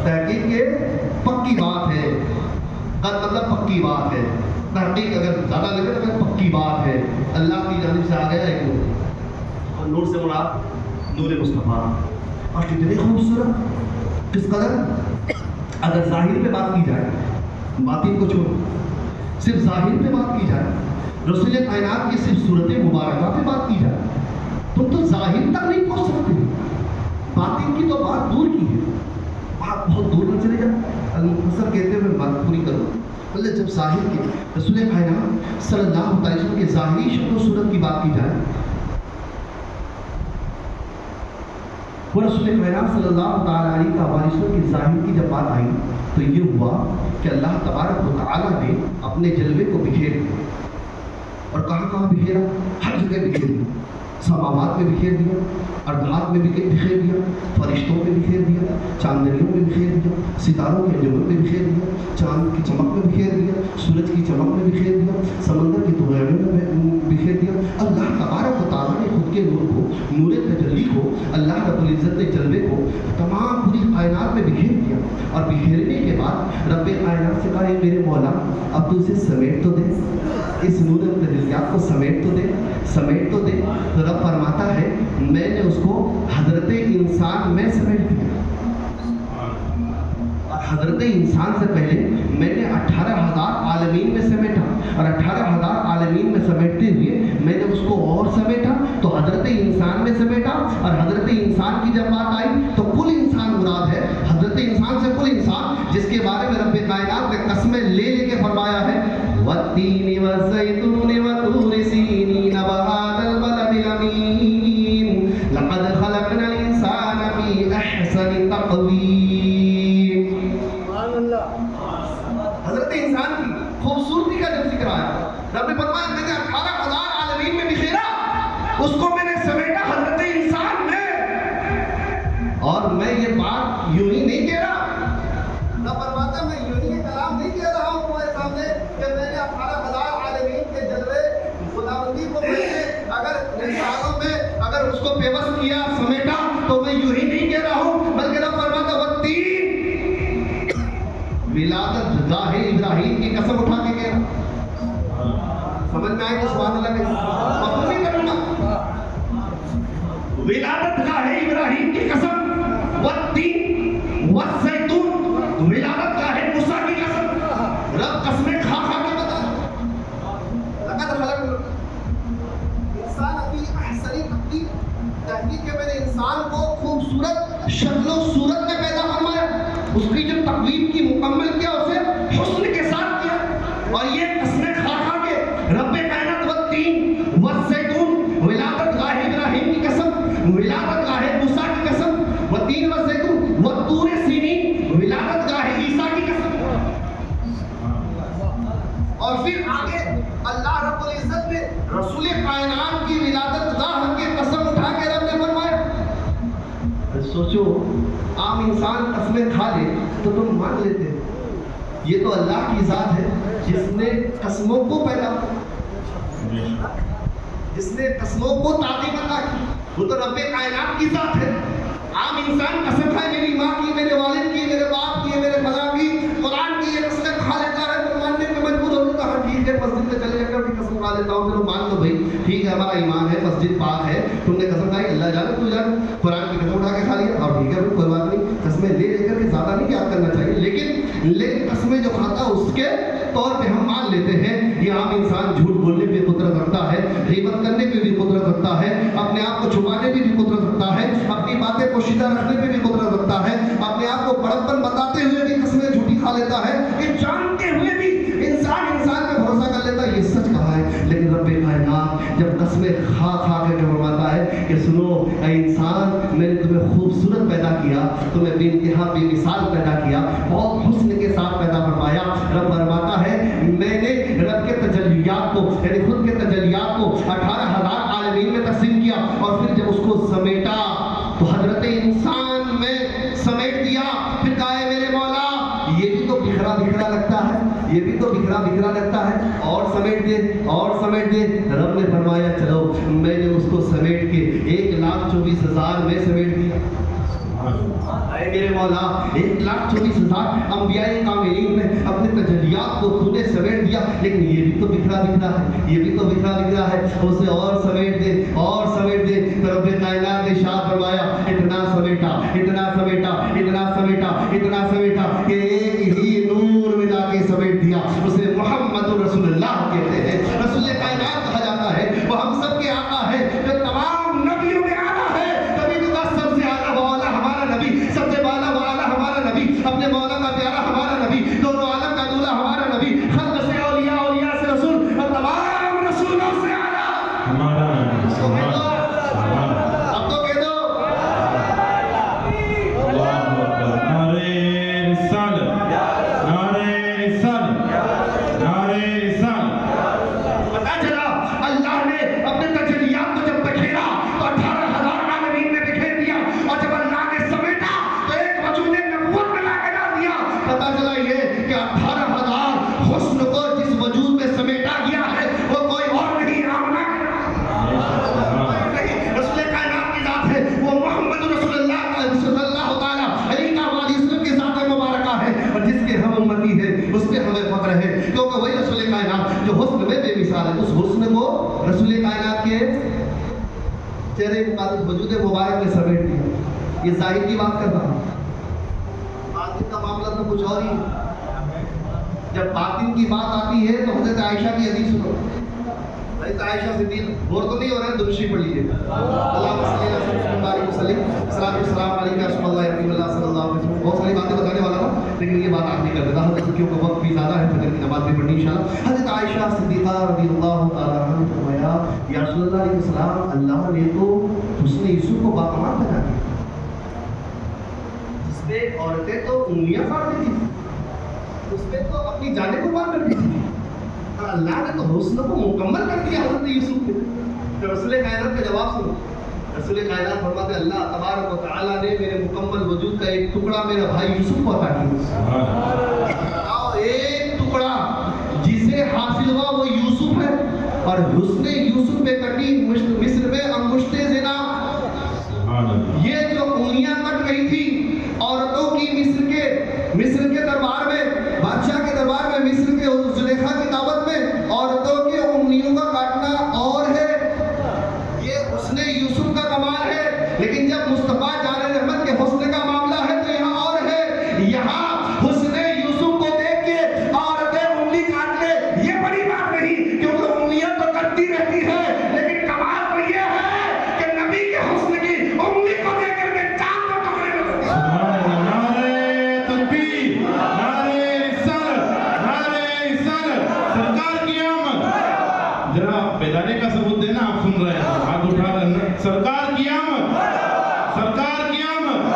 S3: تحقیق یہ پکی بات ہے، قد مطلب پکی بات ہے، تحقیق اگر زیادہ لگے تو پکی بات ہے، اللہ کی جانب سے آ گیا ایک نور، اور نور سے مراد نور مصطفیٰ، اور کتنی خوبصورت، کس قدر، اگر ظاہر پہ بات کی جائے، باطن کو چھوڑ، صرف ظاہر پہ بات کی جائے، رسول کائنات کی صرف صورت مبارکہ پہ بات کی جائے، تم تو ظاہر تک نہیں پہنچ سکتے، باطن کی تو بات دور کی ہے، بات بہت دور نہ چلے جائے۔ المختصر کہتے ہوئے بات پوری کرو، مطلب جب ظاہر کی رسول کائنات صلی اللہ علیہ وسلم کے ظاہری شکل و صورت کی بات کی جائے، وہ رسول کائنات صلی اللہ تعالیٰ علیہ وسلم کی ظاہر کی جب بات آئی تو یہ ہوا کہ اللہ تبارک و تعالیٰ نے اپنے جلوے کو بکھیر دیا، اور کہاں کہاں بکھیرا؟ ہر جگہ بکھیر دیا، سماوات میں بکھیر دیا، ارضات میں بکھیر دیا، فرشتوں میں بکھیر دیا، چاندنیوں میں بکھیر دیا، ستاروں کے انجمن میں بکھیر دیا، چاند کی چمک میں بکھیر دیا، سورج کی چمک میں بکھیر دیا، سمندر کی طوفانوں میں بکھیر دیا۔ اللہ تبارک و تعالیٰ نے خود کے نور کو، نور تجلی کو، اللہ رب العزت نے جلوے کو تمام پوری کائنات میں بکھیر دیا، اور بکھیرنے کے بعد رب کائنات سے کہا، اے میرے مولا اب تو اسے سمیٹ تو دے، اس نور تجلیات کو سمیٹ تو دے، سمیٹ تو دے۔ تو رب فرماتا ہے میں نے اس کو حضرت انسان میں سمیٹ دیا، اور حضرت انسان سے پہلے میں نے 18,000 عالمین میں سمیٹا، اور 18,000 عالمین میں سمیٹتے ہوئے میں نے اس کو اور سمیٹا تو حضرت انسان میں سمیٹا، اور حضرت انسان کی جب بات آئی تو کل انسان مراد ہے، حضرت انسان سے کل انسان، جس کے بارے میں رب کائنات نے قسمیں لے لے کے فرمایا ہے، وَالتِّينِ وَالزَّيْتُونِ وَطُورِ سِينِينَ وَهَٰذَا الْبَلَدِ الْأَمِينِ لَقَدْ خَلَقْنَا الْإِنسَانَ فِي أَحْسَنِ تَقْوِيمٍ۔ حضرت انسان کی خوبصورتی کا جب ذکر آیا، رب نے فرمایا میں نے 18,000 عالمین میں بکھیرا، اس کو میں نے سمیٹا حضرت انسان میں، اور میں یہ بات یوں ہی نہیں کہہ رہا، رب فرماتا میں یوں ہی کلام نہیں کہہ رہا ہوں تمہارے سامنے کہ میں نے 18,000 عالمین کے جلوے خداوندی کو میں نے اگر انسانوں میں اگر اس کو پیوست کیا، سمیٹا، تو میں یوں ہی نہیں کہہ رہا ہوں، بلکہ رب فرماتا والتین، ولادت گاہ ابراہیم کی قسم اٹھا کے کہہ رہا، سمجھ میں آئے کہ سبحان اللہ کے مفہوم نہیں کروں گا، ولادت گاہ ابراہیم کی قسم، والتین والزیتون، ولادت گاہ موسیٰ کی قسم، رب قسمیں کھا کھا کے بتا، لقد خلقنا الانسان فی احسن تقویم، تحقیق کہ میں نے انسان کو خوبصورت شکل و صورت میں پیدا فرمایا، اس کی جو تقویم کی مکمل کیا، اسے حسن کے ساتھ کیا، اور یہ قسمیں کھا کھا کے رب کائنات والتین والزیتون، ولادت گاہ ابراہیم کی قسم، ولادت گاہ موسیٰ کی قسم، والتین والزیتون والطور سینین، ولادت گاہ عیسیٰ کی قسم، اور پھر آگے اللہ رب العزت نے رسول کائنات کی ولادت گاہ کی قسم اٹھا کے رب نے فرمایا۔ سوچو عام انسان قسمیں کھا لے تو تم مان لیتے، یہ تو اللہ کی ذات ہے جس نے قسموں کو پیدا کیا، جس نے قسموں کو تعظیم عطا کی، وہ تو رب کائنات کی ذات ہے۔ عام انسان قسم کھائے، میری ماں کی، میرے والد کی، میرے باپ کی، میرے فلاں کی، قرآن کی، یہ قسمیں کھا لیتا ہے تو ماننے میں مجبور ہو جاتا ہے، ٹھیک ہے مسجد میں چلے جا کر قسم کھا لیتا ہوں، چلو مان لو بھائی ٹھیک ہے ہمارا ایمان ہے، مسجد پاک ہے، تم نے قسم کھائی، اللہ جانے تو جانے، قرآن کی قسم اٹھا کے کھا لیا، اور ٹھیک ہے کوئی بات نہیں، قسمیں لے لے کر کے زیادہ نہیں یاد کرنا چاہیے، لیکن قسمیں جو کھاتا اس کے طور پہ ہم مان لیتے ہیں۔ یہ عام انسان جھوٹ بولنے پہ قدرت رکھتا ہے، غیبت کرنے پہ بھی قدرت رکھتا ہے، اپنے آپ کو چھپانے پہ بھی قدرت رکھتا ہے، اپنی باتیں پوشیدہ رکھنے پہ بھی قدرت رکھتا ہے، اپنے آپ کو بڑکپن بتاتے ہوئے بھی قسمیں جھوٹی کھا لیتا ہے، یہ جانتے ہوئے بھی انسان پہ بھروسہ کر لیتا ہے، یہ سچ کہا ہے، لیکن رب کائنات جب قسمیں کھا کھا کے فرماتا ہے کہ سنو اے انسان، میں نے تمہیں خوبصورت پیدا کیا، تمہیں بے انتہا بے مثال پیدا کیا، بہت حسن کے ساتھ پیدا فرمایا، رب فرماتا ہے میں نے رب کے تجلیات کو یعنی خود کے تجلیات کو 18,000 عالمین میں تقسیم کیا، اور پھر جب اس کو سمیٹا تو حضرت انسان میں سمیٹ دیا، پھر کہا ہے میرے مولا یہ بھی تو بکھرا بکھرا لگتا ہے، یہ بھی تو بکھرا بکھرا لگتا سمیٹ دے اور سمیٹ دے. رب نے فرمایا چلو میں نے اس کو سمیٹ کے 1,24,000 میں سمیٹ دیا. اے میرے مولا 1,24,000 انبیاء کاملین میں اپنے تجلیات کو تو نے سمیٹ دیا, لیکن یہ بھی تو بکھرا بکھرا ہے, یہ بھی تو بکھرا بکھرا ہے, اسے اور سمیٹ دے اور سمیٹ دے. تو رب کائنات نے شاہ فرمایا اتنا سمیٹا اتنا سمیٹا اتنا سمیٹا اتنا سمیٹا کہ ایک ہی نور میں جا کے سمیٹ دیا. اسے محمد رسول اللہ کہتے ہیں. رسول کائنات کہا جاتا ہے, وہ ہم سب کے آقا ہے جو تمام نبیوں میں آنا ہے. کبھی تو سب سے اعلیٰ والا ہمارا نبی, سب سے بالا والا ہمارا نبی, اپنے مولا کا پیارا ہمارا نبی, دونوں عالم کا دولہ ہمارا نبی, خلق سے اولیاء, اولیاء سے رسول اور تمام رسولوں سے اعلیٰ
S1: ہمارا نبی.
S3: اب تو کہہ دو
S1: اللہ اکبر. نعرہ رسالت, نعرہ رسالت, نعرہ رسالت.
S3: پتا چلا اللہ نے اپنے تجلیات کو جب بکھیرا تو 18,000 عالمین میں بکھیر دیا, اور جب اللہ نے سمیٹا تو ایک وجود نبوت میں لا کے ڈال دیا. پتا چلا یہ کہ 18,000 حسن کو جس وجود میں سمیٹا گیا ہے وہ کوئی اور نہیں, آمنا رسول کائنات کی ذات ہے, وہ محمد رسول اللہ صلی اللہ تعالیٰ علیہ وسلم کی ذات مبارکہ ہے, اور جس کے ہم امتی ہیں اس پہ ہمیں فخر ہے, کیونکہ وہی رسول کائنات جو حسن میں بے مثال ہے, اس حسن کو رسول کائنات کے چہرے مقابل وجود مبارک میں سمیٹ دیا. یہ ظاہر کی بات کر رہا ہوں, باطن کا معاملہ تو کچھ اور ہی ہے. جب باطن کی بات آتی ہے تو حضرت عائشہ کی حدیث سنو. حضرت عائشہ صدیق غور تو نہیں ہو رہا ہے, درشی پڑھ لیجیے. اللہ صلی اللہ علیہ وسلم, السلام علیکم رسول اللہ رحمۃ اللہ صلی اللہ علیہ وسلم. بہت ساری باتیں بتانے والا تھا لیکن یہ بات آپ نہیں کر دیتا حضرت, کیونکہ وقت بھی زیادہ ہے, فجر کی نماز بھی پڑھنی انشاءاللہ. حضرت عائشہ صدیقہ رضی اللہ تعالیٰ عنہ فرمایا یا رسول اللہ علیہ السلام, اللہ نے تو حسن یوسف کو باقامات بنا دیا, جس پہ عورتیں تو انگلیاں پھاڑ دیتی تھی, اس پہ تو اپنی جانیں قربان کر دیتی تھی, اور اللہ نے تو حسن کو مکمل کر دیا حضرت یوسف نے. تو رسول کائنات کا جواب سنو. رسول کائنات فرماتے اللہ تبارک و تعالیٰ نے میرے مکمل وجود کا ایک ٹکڑا میرا بھائی یوسف کو عطا کیا, اور ایک ٹکڑا جسے حاصل ہوا وہ یوسف ہے, اور حسن یوسف پہ کٹی مصر میں انگشت زنا. یہ جو انگلیاں کٹ گئی تھی عورتوں کی مصر کے دربار میں, بادشاہ کے دربار میں, مصر کے زلیخا کی دعوت میں عورتوں کی انگلیوں کا کاٹنا اور ہے, یہ حسن یوسف کا کمال ہے. لیکن جب مصطفیٰ جان رحمت کے حسن کا معاملہ ہے تو یہاں اور ہے. یہاں حسن یوسف کو دیکھ کے عورتیں انگلی کاٹ لے یہ بڑی بات نہیں, کیونکہ انگلیاں تو کٹتی رہتی ہے, لیکن کمال تو یہ ہے کہ نبی کے حسن کی انگلی کو دیکھ کر کے چاند کو ٹکڑے میں کرتی ہے.
S1: نعرہ تکبیر, نعرہ رسالت, نعرہ رسالت. سرکار کی آمد. ذرا بیداری کا ثبوت دینا, آپ سن رہے ہیں, ہاتھ اٹھا رہے ہیں. سرکار کی آمد, سرکار کی آمد,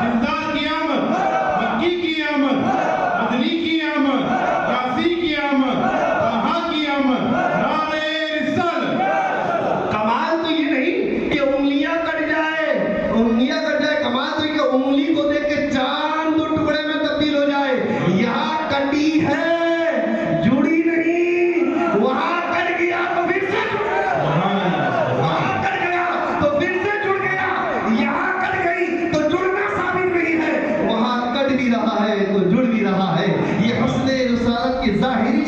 S1: دلدار کی آمد, مکی کی آمد, مدنی کی آمد, یاسی کی آمد, طہا کی آمد. نعرہ رسالت.
S3: کمال تو یہ نہیں کہ انگلیاں کٹ جائے, انگلیاں کٹ جائے, کمال تو یہ کہ انگلی کو دیکھ کے چاند دو ٹکڑے میں تبدیل ہو جائے. یہاں کٹی ہے, جڑی نہیں, وہاں کٹ گیا تو پھر سے جڑ گیا, وہاں کٹ گیا تو پھر سے جڑ گیا, یہاں کٹ گئی تو جڑنا ثابت نہیں ہے, وہاں کٹ بھی رہا ہے تو جڑ بھی رہا ہے. یہ حسن رسالت کی ظاہری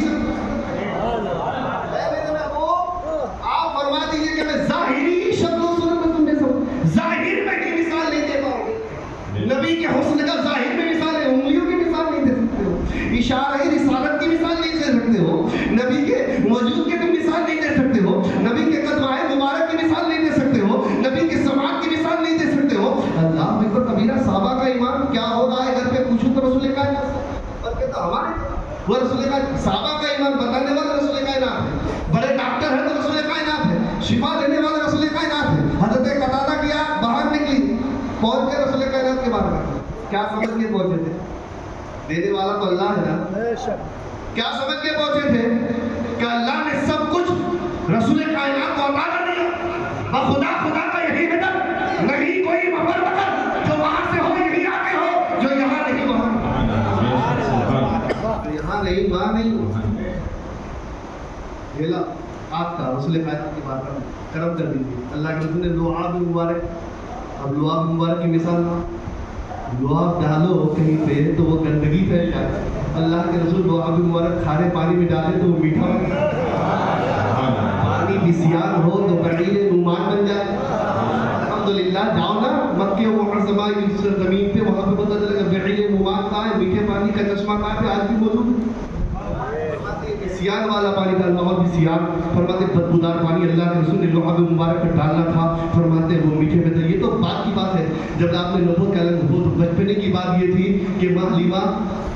S3: آپ فرما دیجئے کہ میں ظاہری شکل و صورت میں تم نے سب ظاہر میں کی مثال نہیں دے پاؤں گے. نبی کے حسن کا ظاہر میں مثال ہے, انگلیوں کی مثال نہیں دے سکتے ہو, اشارہ رسالت کی مثال نہیں دے سکتے ہو, نبی کے وجود کی تم مثال نہیں دے سکتے ہو, نبی کے قدمائے مبارک کی مثال نہیں دے سکتے ہو, نبی کے سماعت کی مثال نہیں دے سکتے ہو. اللہ میں کو کبیرہ صحابہ کا ایمان کیا ہو رہا ہے گھر پہ پوچھو تو رسول کائنات, اور کہتا ہمارے وہ رسول کائنات, صحابہ کا ایمان بتانے والا رسول کائنات ہے, بڑے ڈاکٹر ہیں تو رسول کائنات ہے, شفا دینے والا رسول کائنات ہے. حضرت قتادہ کی آنکھ باہر نکلی, پہنچ کے رسول کائنات کے بارے میں کیا سمجھ کے پہنچے تھے, دینے والا تو اللہ ہے نا, کیا سمجھ کے پہنچے تھے کہ اللہ نے سب کچھ رسول کائنات کو عطا کر دیا. خدا خدا کا یہی مطلب نہیں, کوئی مفر مطلب جو وہاں سے ہو یہی آتے ہو, جو یہاں نہیں وہاں, یہاں نہیں وہاں نہیں, ڈھیلا آگ کا رسول کائنات کی بات کرم کر دیجیے. اللہ کے رسول نے لعاب مبارک. اب لعاب مبارک کی مثال نہ لعاب ڈالو کہیں پہ تو وہ گندگی پھیل جائے. اللہ کے رسول لعاب مبارک کھارے پانی میں ڈالے تو وہ میٹھا بن جائے. پانی بسیار ہو تو بعیر نعمان بن جائے. الحمدللہ جاؤ نا مکہ معظمہ کی زمین پہ, وہاں پہ پتہ چلے گا بعیر نعمان کہاں ہے, میٹھے پانی کا چشمہ کہاں پہ آج بھی موجود ہے. سیان والا پانی ڈالنا اور بھی سیان. فرماتے بدبودار پانی اللہ کے رسول نے لعاب مبارک پہ ڈالنا تھا. فرماتے وہ میٹھے میں تھے. یہ تو بات کی بات ہے. جب آپ نے نبوت کا اعلان ہو تو بچپنے کی بات یہ تھی کہ ماں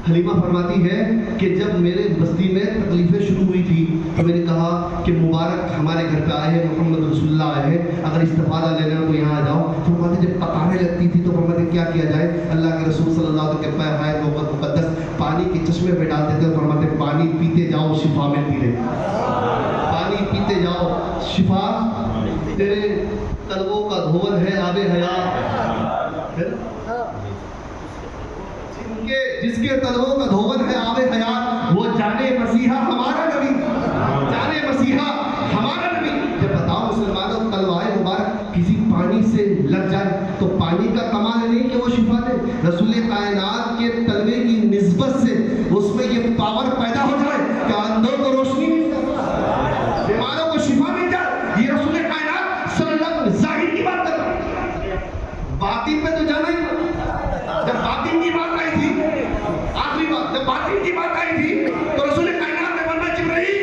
S3: حلیمہ فرماتی ہے کہ جب میرے بستی میں تکلیفیں شروع ہوئی تھی تو میں نے کہا کہ مبارک ہمارے گھر پہ آئے ہیں, محمد رسول اللہ آئے ہیں, اگر استفادہ لینا ہو تو یہاں آ جاؤ. فرماتے جب پکانے لگتی تھی تو فرماتے کیا کیا جائے. اللہ کے رسول صلی اللہ علیہ وسلم کے مقدس پانی کے چشمے پہ ڈالتے تھے. فرماتے پانی پیتے جاؤ شفا ملتی رہے. پانی پیتے جاؤ شفا. تیرے قلبوں کا دھون ہے آب حیات. جس کے طلبوں کا دھون ہے آب حیات وہ جانے مسیحا ہمارا نبی. جانے مسیحا ہمارا نبی. جب بتاؤ مسلمانوں تلوائے مبارک کسی پانی سے لگ جائے تو پانی کا کمال نہیں کہ وہ شفا دے. رسول کائنات کے تلوے کی نسبت سے اس میں یہ پاور پیدا ہو جائے کہ اندھوں کو روشنی مل جائے, بیماروں کو شفا مل جائے. یہ رسول کائنات صلی اللہ علیہ وسلم ظاہر کی بات کر رہا ہے. باطن پہ تو جانا ہی. جب باطن کی بات آئی تھی, آخری بات جب باطن کی بات آئی تھی تو رسول کائنات نے فرمایا جبرائیل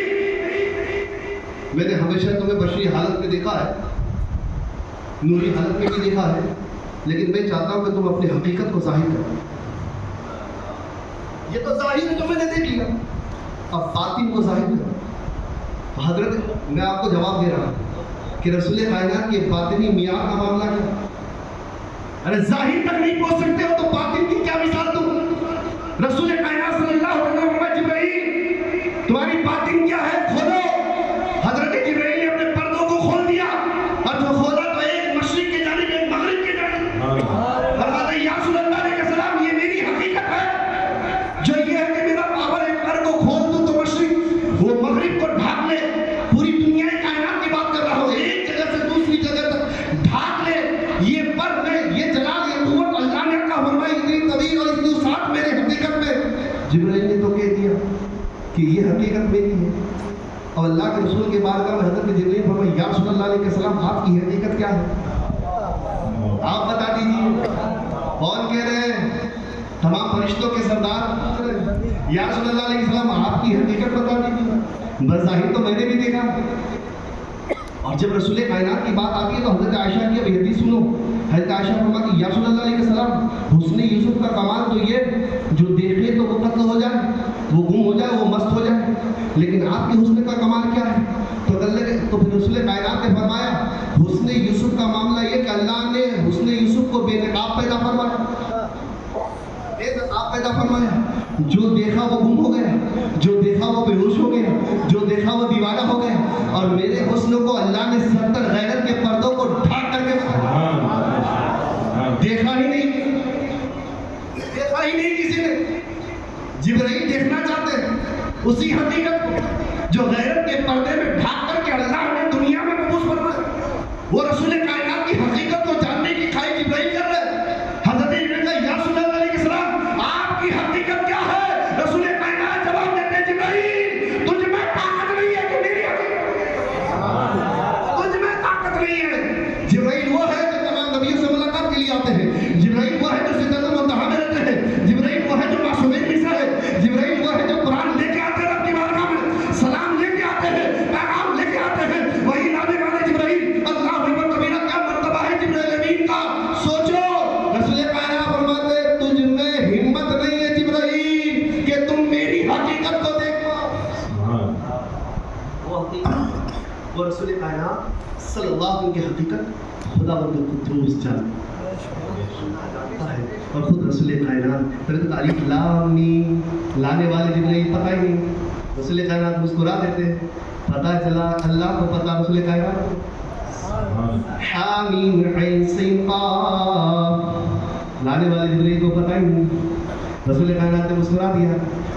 S3: میں نے ہمیشہ تمہیں بشری حالت میں دیکھا ہے, نوری حالت میں بھی دیکھا ہے, لیکن میں چاہتا ہوں کہ تم اپنی حقیقت کو ظاہر کرو. یہ تو ظاہر ہے جو میں نے دیکھ لیا, اب باطن کو ظاہر کرو. حضرت میں آپ کو جواب دے رہا ہوں کہ رسول کائنات کے باطنی معیار کا معاملہ کیا. ارے ظاہر تک نہیں پہنچ سکتے ہو تو باطن کی کیا مثال دوں. رسول کائنات صلی اللہ علیہ وسلم نے جبرائیل تمہاری باطن کیا ہے کھولو. حضرت جبرائیل نے اپنے پردوں کو کھول دیا اور جو کھولا تو ایک مشرق کی جانب ایک مغرب کی جانب. فرماتے یا رسول اللہ علیہ السلام یہ میری حقیقت ہے جو یہ ہے کہ میرا پاور ایک پر کو کھول دوں تو مشرق وہ مغرب کو ڈھانپ لے. پوری دنیا کائنات کی بات کر رہا ہوں, ایک جگہ سے دوسری جگہ تک ڈھانپ لے. یہ پر میں یہ جلال یہ قوت اللہ نے کا فرمائی اتنی طویل اور اتنی وسعت میرے حقیقت میں. جبرائیل نے تو کہہ دیا کہ یہ حقیقت میری ہے. اور اللہ کے رسول کے بارگاہ میں حضرت جبرائیل فرمایا یا رسول اللہ علیہ السلام آپ کی حقیقت کیا ہے, آپ بتا دیجیے. کون کہہ رہے ہیں؟ تمام فرشتوں کے سردار یا رسول اللہ علیہ السلام آپ کی حقیقت بتا دیجیے. بظاہر تو میں نے بھی دیکھا. اور جب رسول کائنات کی بات آتی ہے تو حضرت عائشہ کی اب حدیث سنو. حضرت عائشہ فرماتی یا رسول اللہ علیہ السلام حسن یوسف کا کمال تو یہ جو دیکھے تو وہ قتل ہو جائے, وہ گم ہو جائے, وہ مست ہو جائے, لیکن آپ کے حسن کا کمال کیا ہے. تو پھر رسول کائنات نے فرمایا حسن یوسف کا معاملہ یہ کہ اللہ نے حسن یوسف کو بے نقاب پیدا فرمایا. بے نقاب پیدا فرمایا. جو دیکھا وہ گم ہو گیا, جو دیکھا وہ بے ہوش ہو گیا, جو دیکھا وہ دیوانہ ہو گیا. اور میرے حسن کو اللہ نے 70 غیرت کے پردوں کو ڈھانپ کر کے دیکھا ہی نہیں, دیکھا ہی نہیں کسی نے. جبرائیل دیکھنا چاہتے ہیں اسی حقیقت کو جو غیرت کے پردے میں ڈھانپ کر کے اللہ نے دنیا میں مبعوث فرمایا. وہ رسول کائنات کی حقیقت کو جاننے کی خواہش جبرائیل کر رہے ہیں. حضرت جبرائیل یا رسول اللہ علیہ السلام آپ کی حقیقت کیا ہے. رسول کائنات جواب دیتے ہیں جبرائیل تجھ میں طاقت نہیں ہے کہ میری حقیقت, تجھ میں طاقت نہیں ہے. جبرائیل وہ ہے جو تمام نبیوں سے ملاقات کے لیے آتے ہیں. جبرائیل وہ ہے جو سدرۃ المنتہا میں رہتے ہیں. جبرائیل وہ ہے جو معصومین میں سے ہے. جبرائیل وہ ہے جو قرآن لے کے آتے ہیں رب کی بارگاہ میں, سلام لے کے آتے ہیں, پیغام لے کے آتے ہیں. وہی لانے والے جبرائیل اللہ اکبر کبیرہ کیا مرتبہ ہے جبرائیل امین کا. سوچو رسول کائنات فرماتے تجھ میں ہمت نہیں ہے جبرائیل کہ تم میری حقیقت کو دیکھ پاؤ. وہ حقیقت وہ رسول کائنات صلی اللہ علیہ وسلم کی حقیقت خدا بند قدوس جانتا ہے. اور خود رسول کائنات پھر الف لام میم لانے والے جبرائیل پتہ ہی نہیں. رسول کائنات مسکرا دیتے ہیں, پتہ چلا اللہ کو پتہ رسول کائنات کو. حامیم عین سین قاف لانے والے جبرائیل کو پتہ ہی نہیں. رسول کائنات نے مسکرا دیا.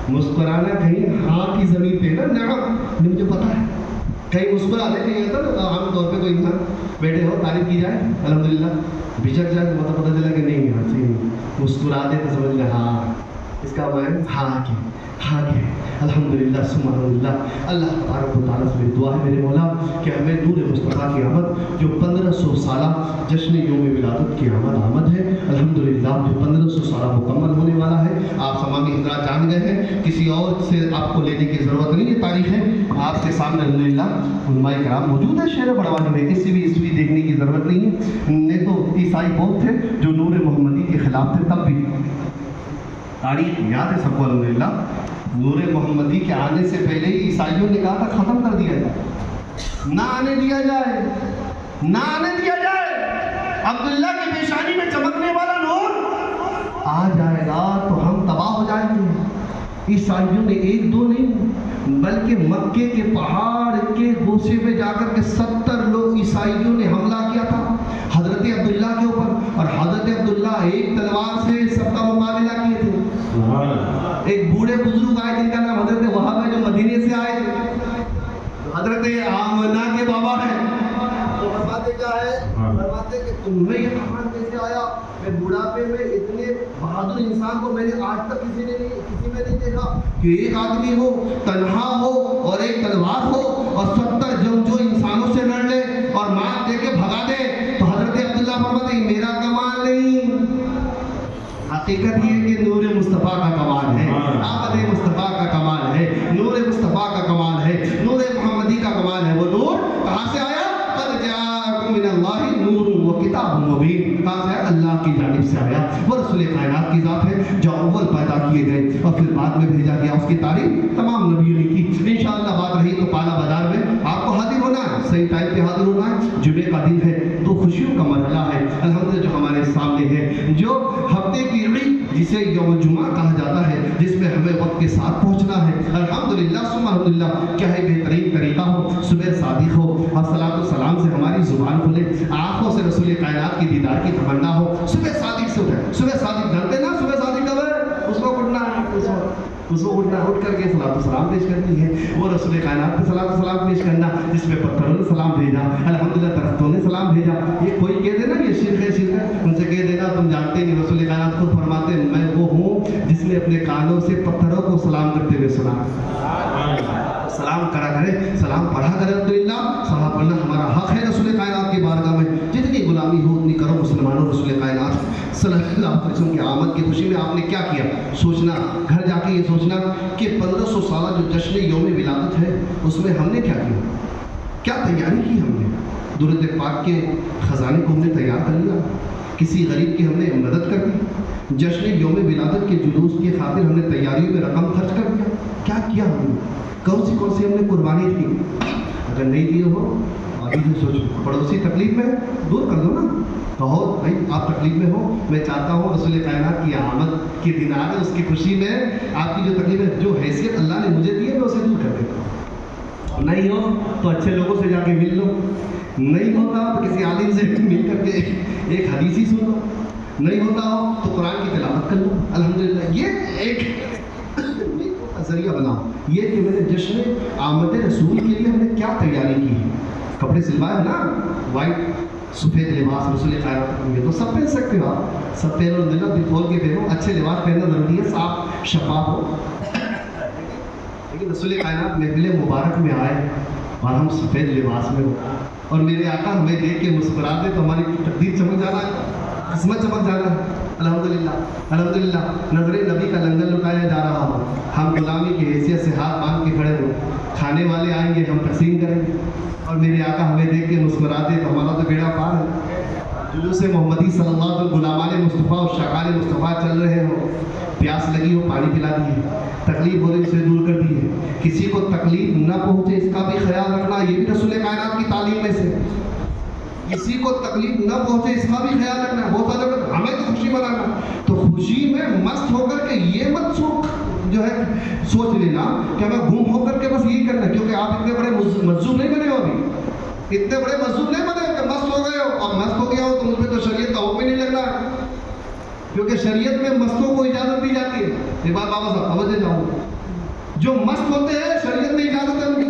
S3: مسکرانا کہیں ہاں کی زمین پہ نا, نعم مجھے پتہ ہے کہیں مسکرانے کے لیے تھا عام طور پہ کوئی انسان بیٹھے ہو تعریف کی جائے الحمدللہ بھجک جائے تو پتہ چلا کہ نہیں یہاں سے مسکرا دے تو سمجھ لیں ہاں اس کا معنی ہاں کہ الحمدللہ ثم الحمدللہ. اللہ تبارک و تعالیٰ سے میری دعا ہے میرے مولا کہ ہمیں نور مصطفیٰ کی آمد جو 1500 سالہ جشن یوم ولادت کی آمد ہے الحمدللہ جو 1500 سالہ مکمل ہونے والا ہے. آپ تمامی حضرات جان گئے ہیں کسی اور سے آپ کو لینے کی ضرورت نہیں. یہ تاریخ ہے آپ کے سامنے الحمدللہ علماء کرام موجود ہے شہر بڑوانی میں کسی بھی عیسوی دیکھنے کی ضرورت نہیں ہے. نے تو عیسائی بہت تھے جو نور محمدی کے خلاف تھے تب بھی تاریخ یاد ہے سب کو الحمدللہ. نور محمدی کے آنے سے پہلے ہی عیسائیوں نے کہا تھا ختم کر دیا جائے نہ آنے دیا جائے. عبداللہ کی پیشانی میں چمکنے والا نور آ جائے گا تو ہم تباہ ہو جائیں گے. عیسائیوں نے ایک دو نہیں بلکہ مکے کے پہاڑ کے گوشے میں جا کر کے 70 لوگ عیسائیوں نے حملہ کیا تھا حضرت عبداللہ کے اوپر اور حضرت عبداللہ ایک تلوار سے سب کا مقابلہ کیے تھے. ایک بوڑھے بزرگ آئے جن کا نام حضرت وہاب ہے جو مدینے سے آئے تھے حضرت آمنہ کے بابا ہیں تو فرماتے کیا ہے فرماتے کہ تمہیں یہ کہاں کیسے آیا. میں بڑھاپے میں اتنے بہادر انسان کو میں نے آج تک کسی میں نہیں دیکھا کہ ایک آدمی ہو تنہا ہو اور ایک تلوار ہو اور 70 جو انسانوں سے لڑ لے اور مار دے کے بھگا دے. تو حضرت عبداللہ فرماتے ہیں میرا کمال نہیں حقیقت یہ کہ نور مصطفیٰ کا کمال ہے. آمد مصطفیٰ کا کمال ہے. نور مصطفیٰ کا کمال ہے. نور محمدی کا کمال ہے. وہ نور کہاں سے آیا قد جاءکم من اللہ نور و کتاب مبین. کہاں سے آیا اللہ کی جانب سے آیا. وہ رسول کائنات کی ذات ہے جو اول پیدا کیے گئے اور پھر بعد میں بھیجا گیا. اس کی تعریف تمام نبیوں نے کی. انشاءاللہ بات رہی تو پالا بازار میں آپ کو حاضر ہونا ہے صحیح ٹائم پہ حاضر ہونا ہے. جمعے کا دن ہے تو خوشیوں کا مرحلہ ہے الحمدللہ جو ہمارے سامنے ہے جو ہفتے کی عید جسے یوم جمعہ کہا جاتا ہے جس میں ہمیں وقت کے ساتھ پہنچنا ہے الحمدللہ ثم الحمدللہ. کیا ہے بہترین طریقہ ہو صبح صادق ہو اور صلاۃ السلام سے ہماری زبان کھلے آنکھوں سے رسول کائنات کی دیدار کی تمنا ہو. صبح صادق سے اٹھے صبح صادق جانتے نا صبح صادق کب ہے اس کو اٹھنا ہے اس کو اٹھنا اٹھ کر کے صلاۃ السلام پیش کرنی ہے. وہ رسول کائنات پہ صلاۃ السلام پیش کرنا جس میں پتھروں نے سلام بھیجا الحمدللہ درختوں نے سلام بھیجا. یہ کوئی کہہ دینا یہ شرک ہے ان سے کہہ دینا تم جانتے نہیں. رسول کائنات خود فرماتے ہیں میں وہ ہوں جس نے اپنے کانوں سے پتھروں کو سلام کرتے ہوئے سنا. سلام کرا کرے سلام پڑھا کرے الحمدللہ. سلام پڑھنا ہمارا حق ہے رسول کائنات کی بارگاہ میں. جتنی غلامی ہو اتنی کرو مسلمانوں. رسول کائنات صلی اللہ علیہ وسلم کی آمد کی خوشی میں آپ نے کیا کیا سوچنا گھر جا کے یہ سوچنا کہ 1500 سالہ جو جشن یوم ولادت ہے اس میں ہم نے کیا تیاری کی. ہم نے درود پاک کے خزانے کو ہم نے تیار کر لیا. کسی غریب کی ہم نے مدد کر دی. جشن یوم ولادت کے جلوس کی خاطر ہم نے تیاریوں میں رقم خرچ کر دیا. کیا کیا ہم نے کون سی ہم نے قربانی دی. اگر نہیں دیے ہو ابھی جو سوچو پڑوسی تکلیف میں دور کر دو نا. کہو بھائی آپ تکلیف میں ہو میں چاہتا ہوں رسول کائنات کی آمد کے دن آ کے اس کی خوشی میں آپ کی جو تکلیف ہے جو حیثیت اللہ نے مجھے دی ہے میں اسے دور کر دیتا ہوں. نہیں ہو تو اچھے لوگوں سے جا کے مل لو. نہیں ہوتا تو کسی عالم سے مل کر کے ایک حدیث ہی سن لو. نہیں ہوتا ہو تو قرآن کی تلاوت کر لو الحمدللہ. یہ ایک ذریعہ بناؤ یہ کہ میرے جشن آمد رسول کے لیے ہم نے کیا تیاری کی ہے. کپڑے سلوائے نا وائٹ سفید لباس رسول کائنات میں تو سب پہن سکتے ہو. آپ سب پہنو الحمدللہ دل کھول کے پہنو. اچھے لباس پہننا ضروری ہے صاف شفاف ہو. لیکن رسول کائنات محفل مبارک میں آئے اور ہم سفید لباس میں ہو اور میرے آقا ہمیں دیکھ کے مسکراتے تو ہماری تقدیر چمک جانا ہے قسمت چمک جانا ہے الحمدللہ. نظر نبی کا لنگر لٹایا جا رہا ہو. ہم غلامی کی حیثیت سے ہاتھ باندھ کے کھڑے ہو. کھانے والے آئیں گے ہم تقسیم کریں گے اور میرے آقا ہمیں دیکھ کے مسکراتے تو ہمارا تو بیڑا پار ہے. جلوس محمدی صلی اللہ علیہ وسلم غلامان مصطفیٰ اور شغال مصطفیٰ چل رہے ہو. پیاس لگی ہو پانی پلا دیے. تکلیف ہو رہی اسے دور کر دیے. کسی کو تکلیف نہ پہنچے اس کا بھی خیال رکھنا یہ بھی رسول کائنات کی تعلیم میں سے. کسی کو تکلیف نہ پہنچے اس کا بھی خیال رکھنا. بہت سارے لوگ ہمیں تو خوشی منانا تو خوشی میں مست ہو کر کے یہ مت سوچ لینا کہ ہمیں گم ہو کر کے بس یہی کرنا. کیونکہ آپ اتنے بڑے مجذوب نہیں بنے ہو. ابھی اتنے بڑے مجذوب نہیں بنے کہ مست ہو گئے ہو. اور مست ہو گیا ہو تو مجھ پہ تو شریعت کا حکم نہیں لگنا کیونکہ شریعت میں مستوں کو اجازت دی جاتی ہے. یہ بات بابا صاحب توجہ جاؤ. جو مست ہوتے ہیں شریعت میں اجازت ہے ان کی.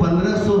S3: 1500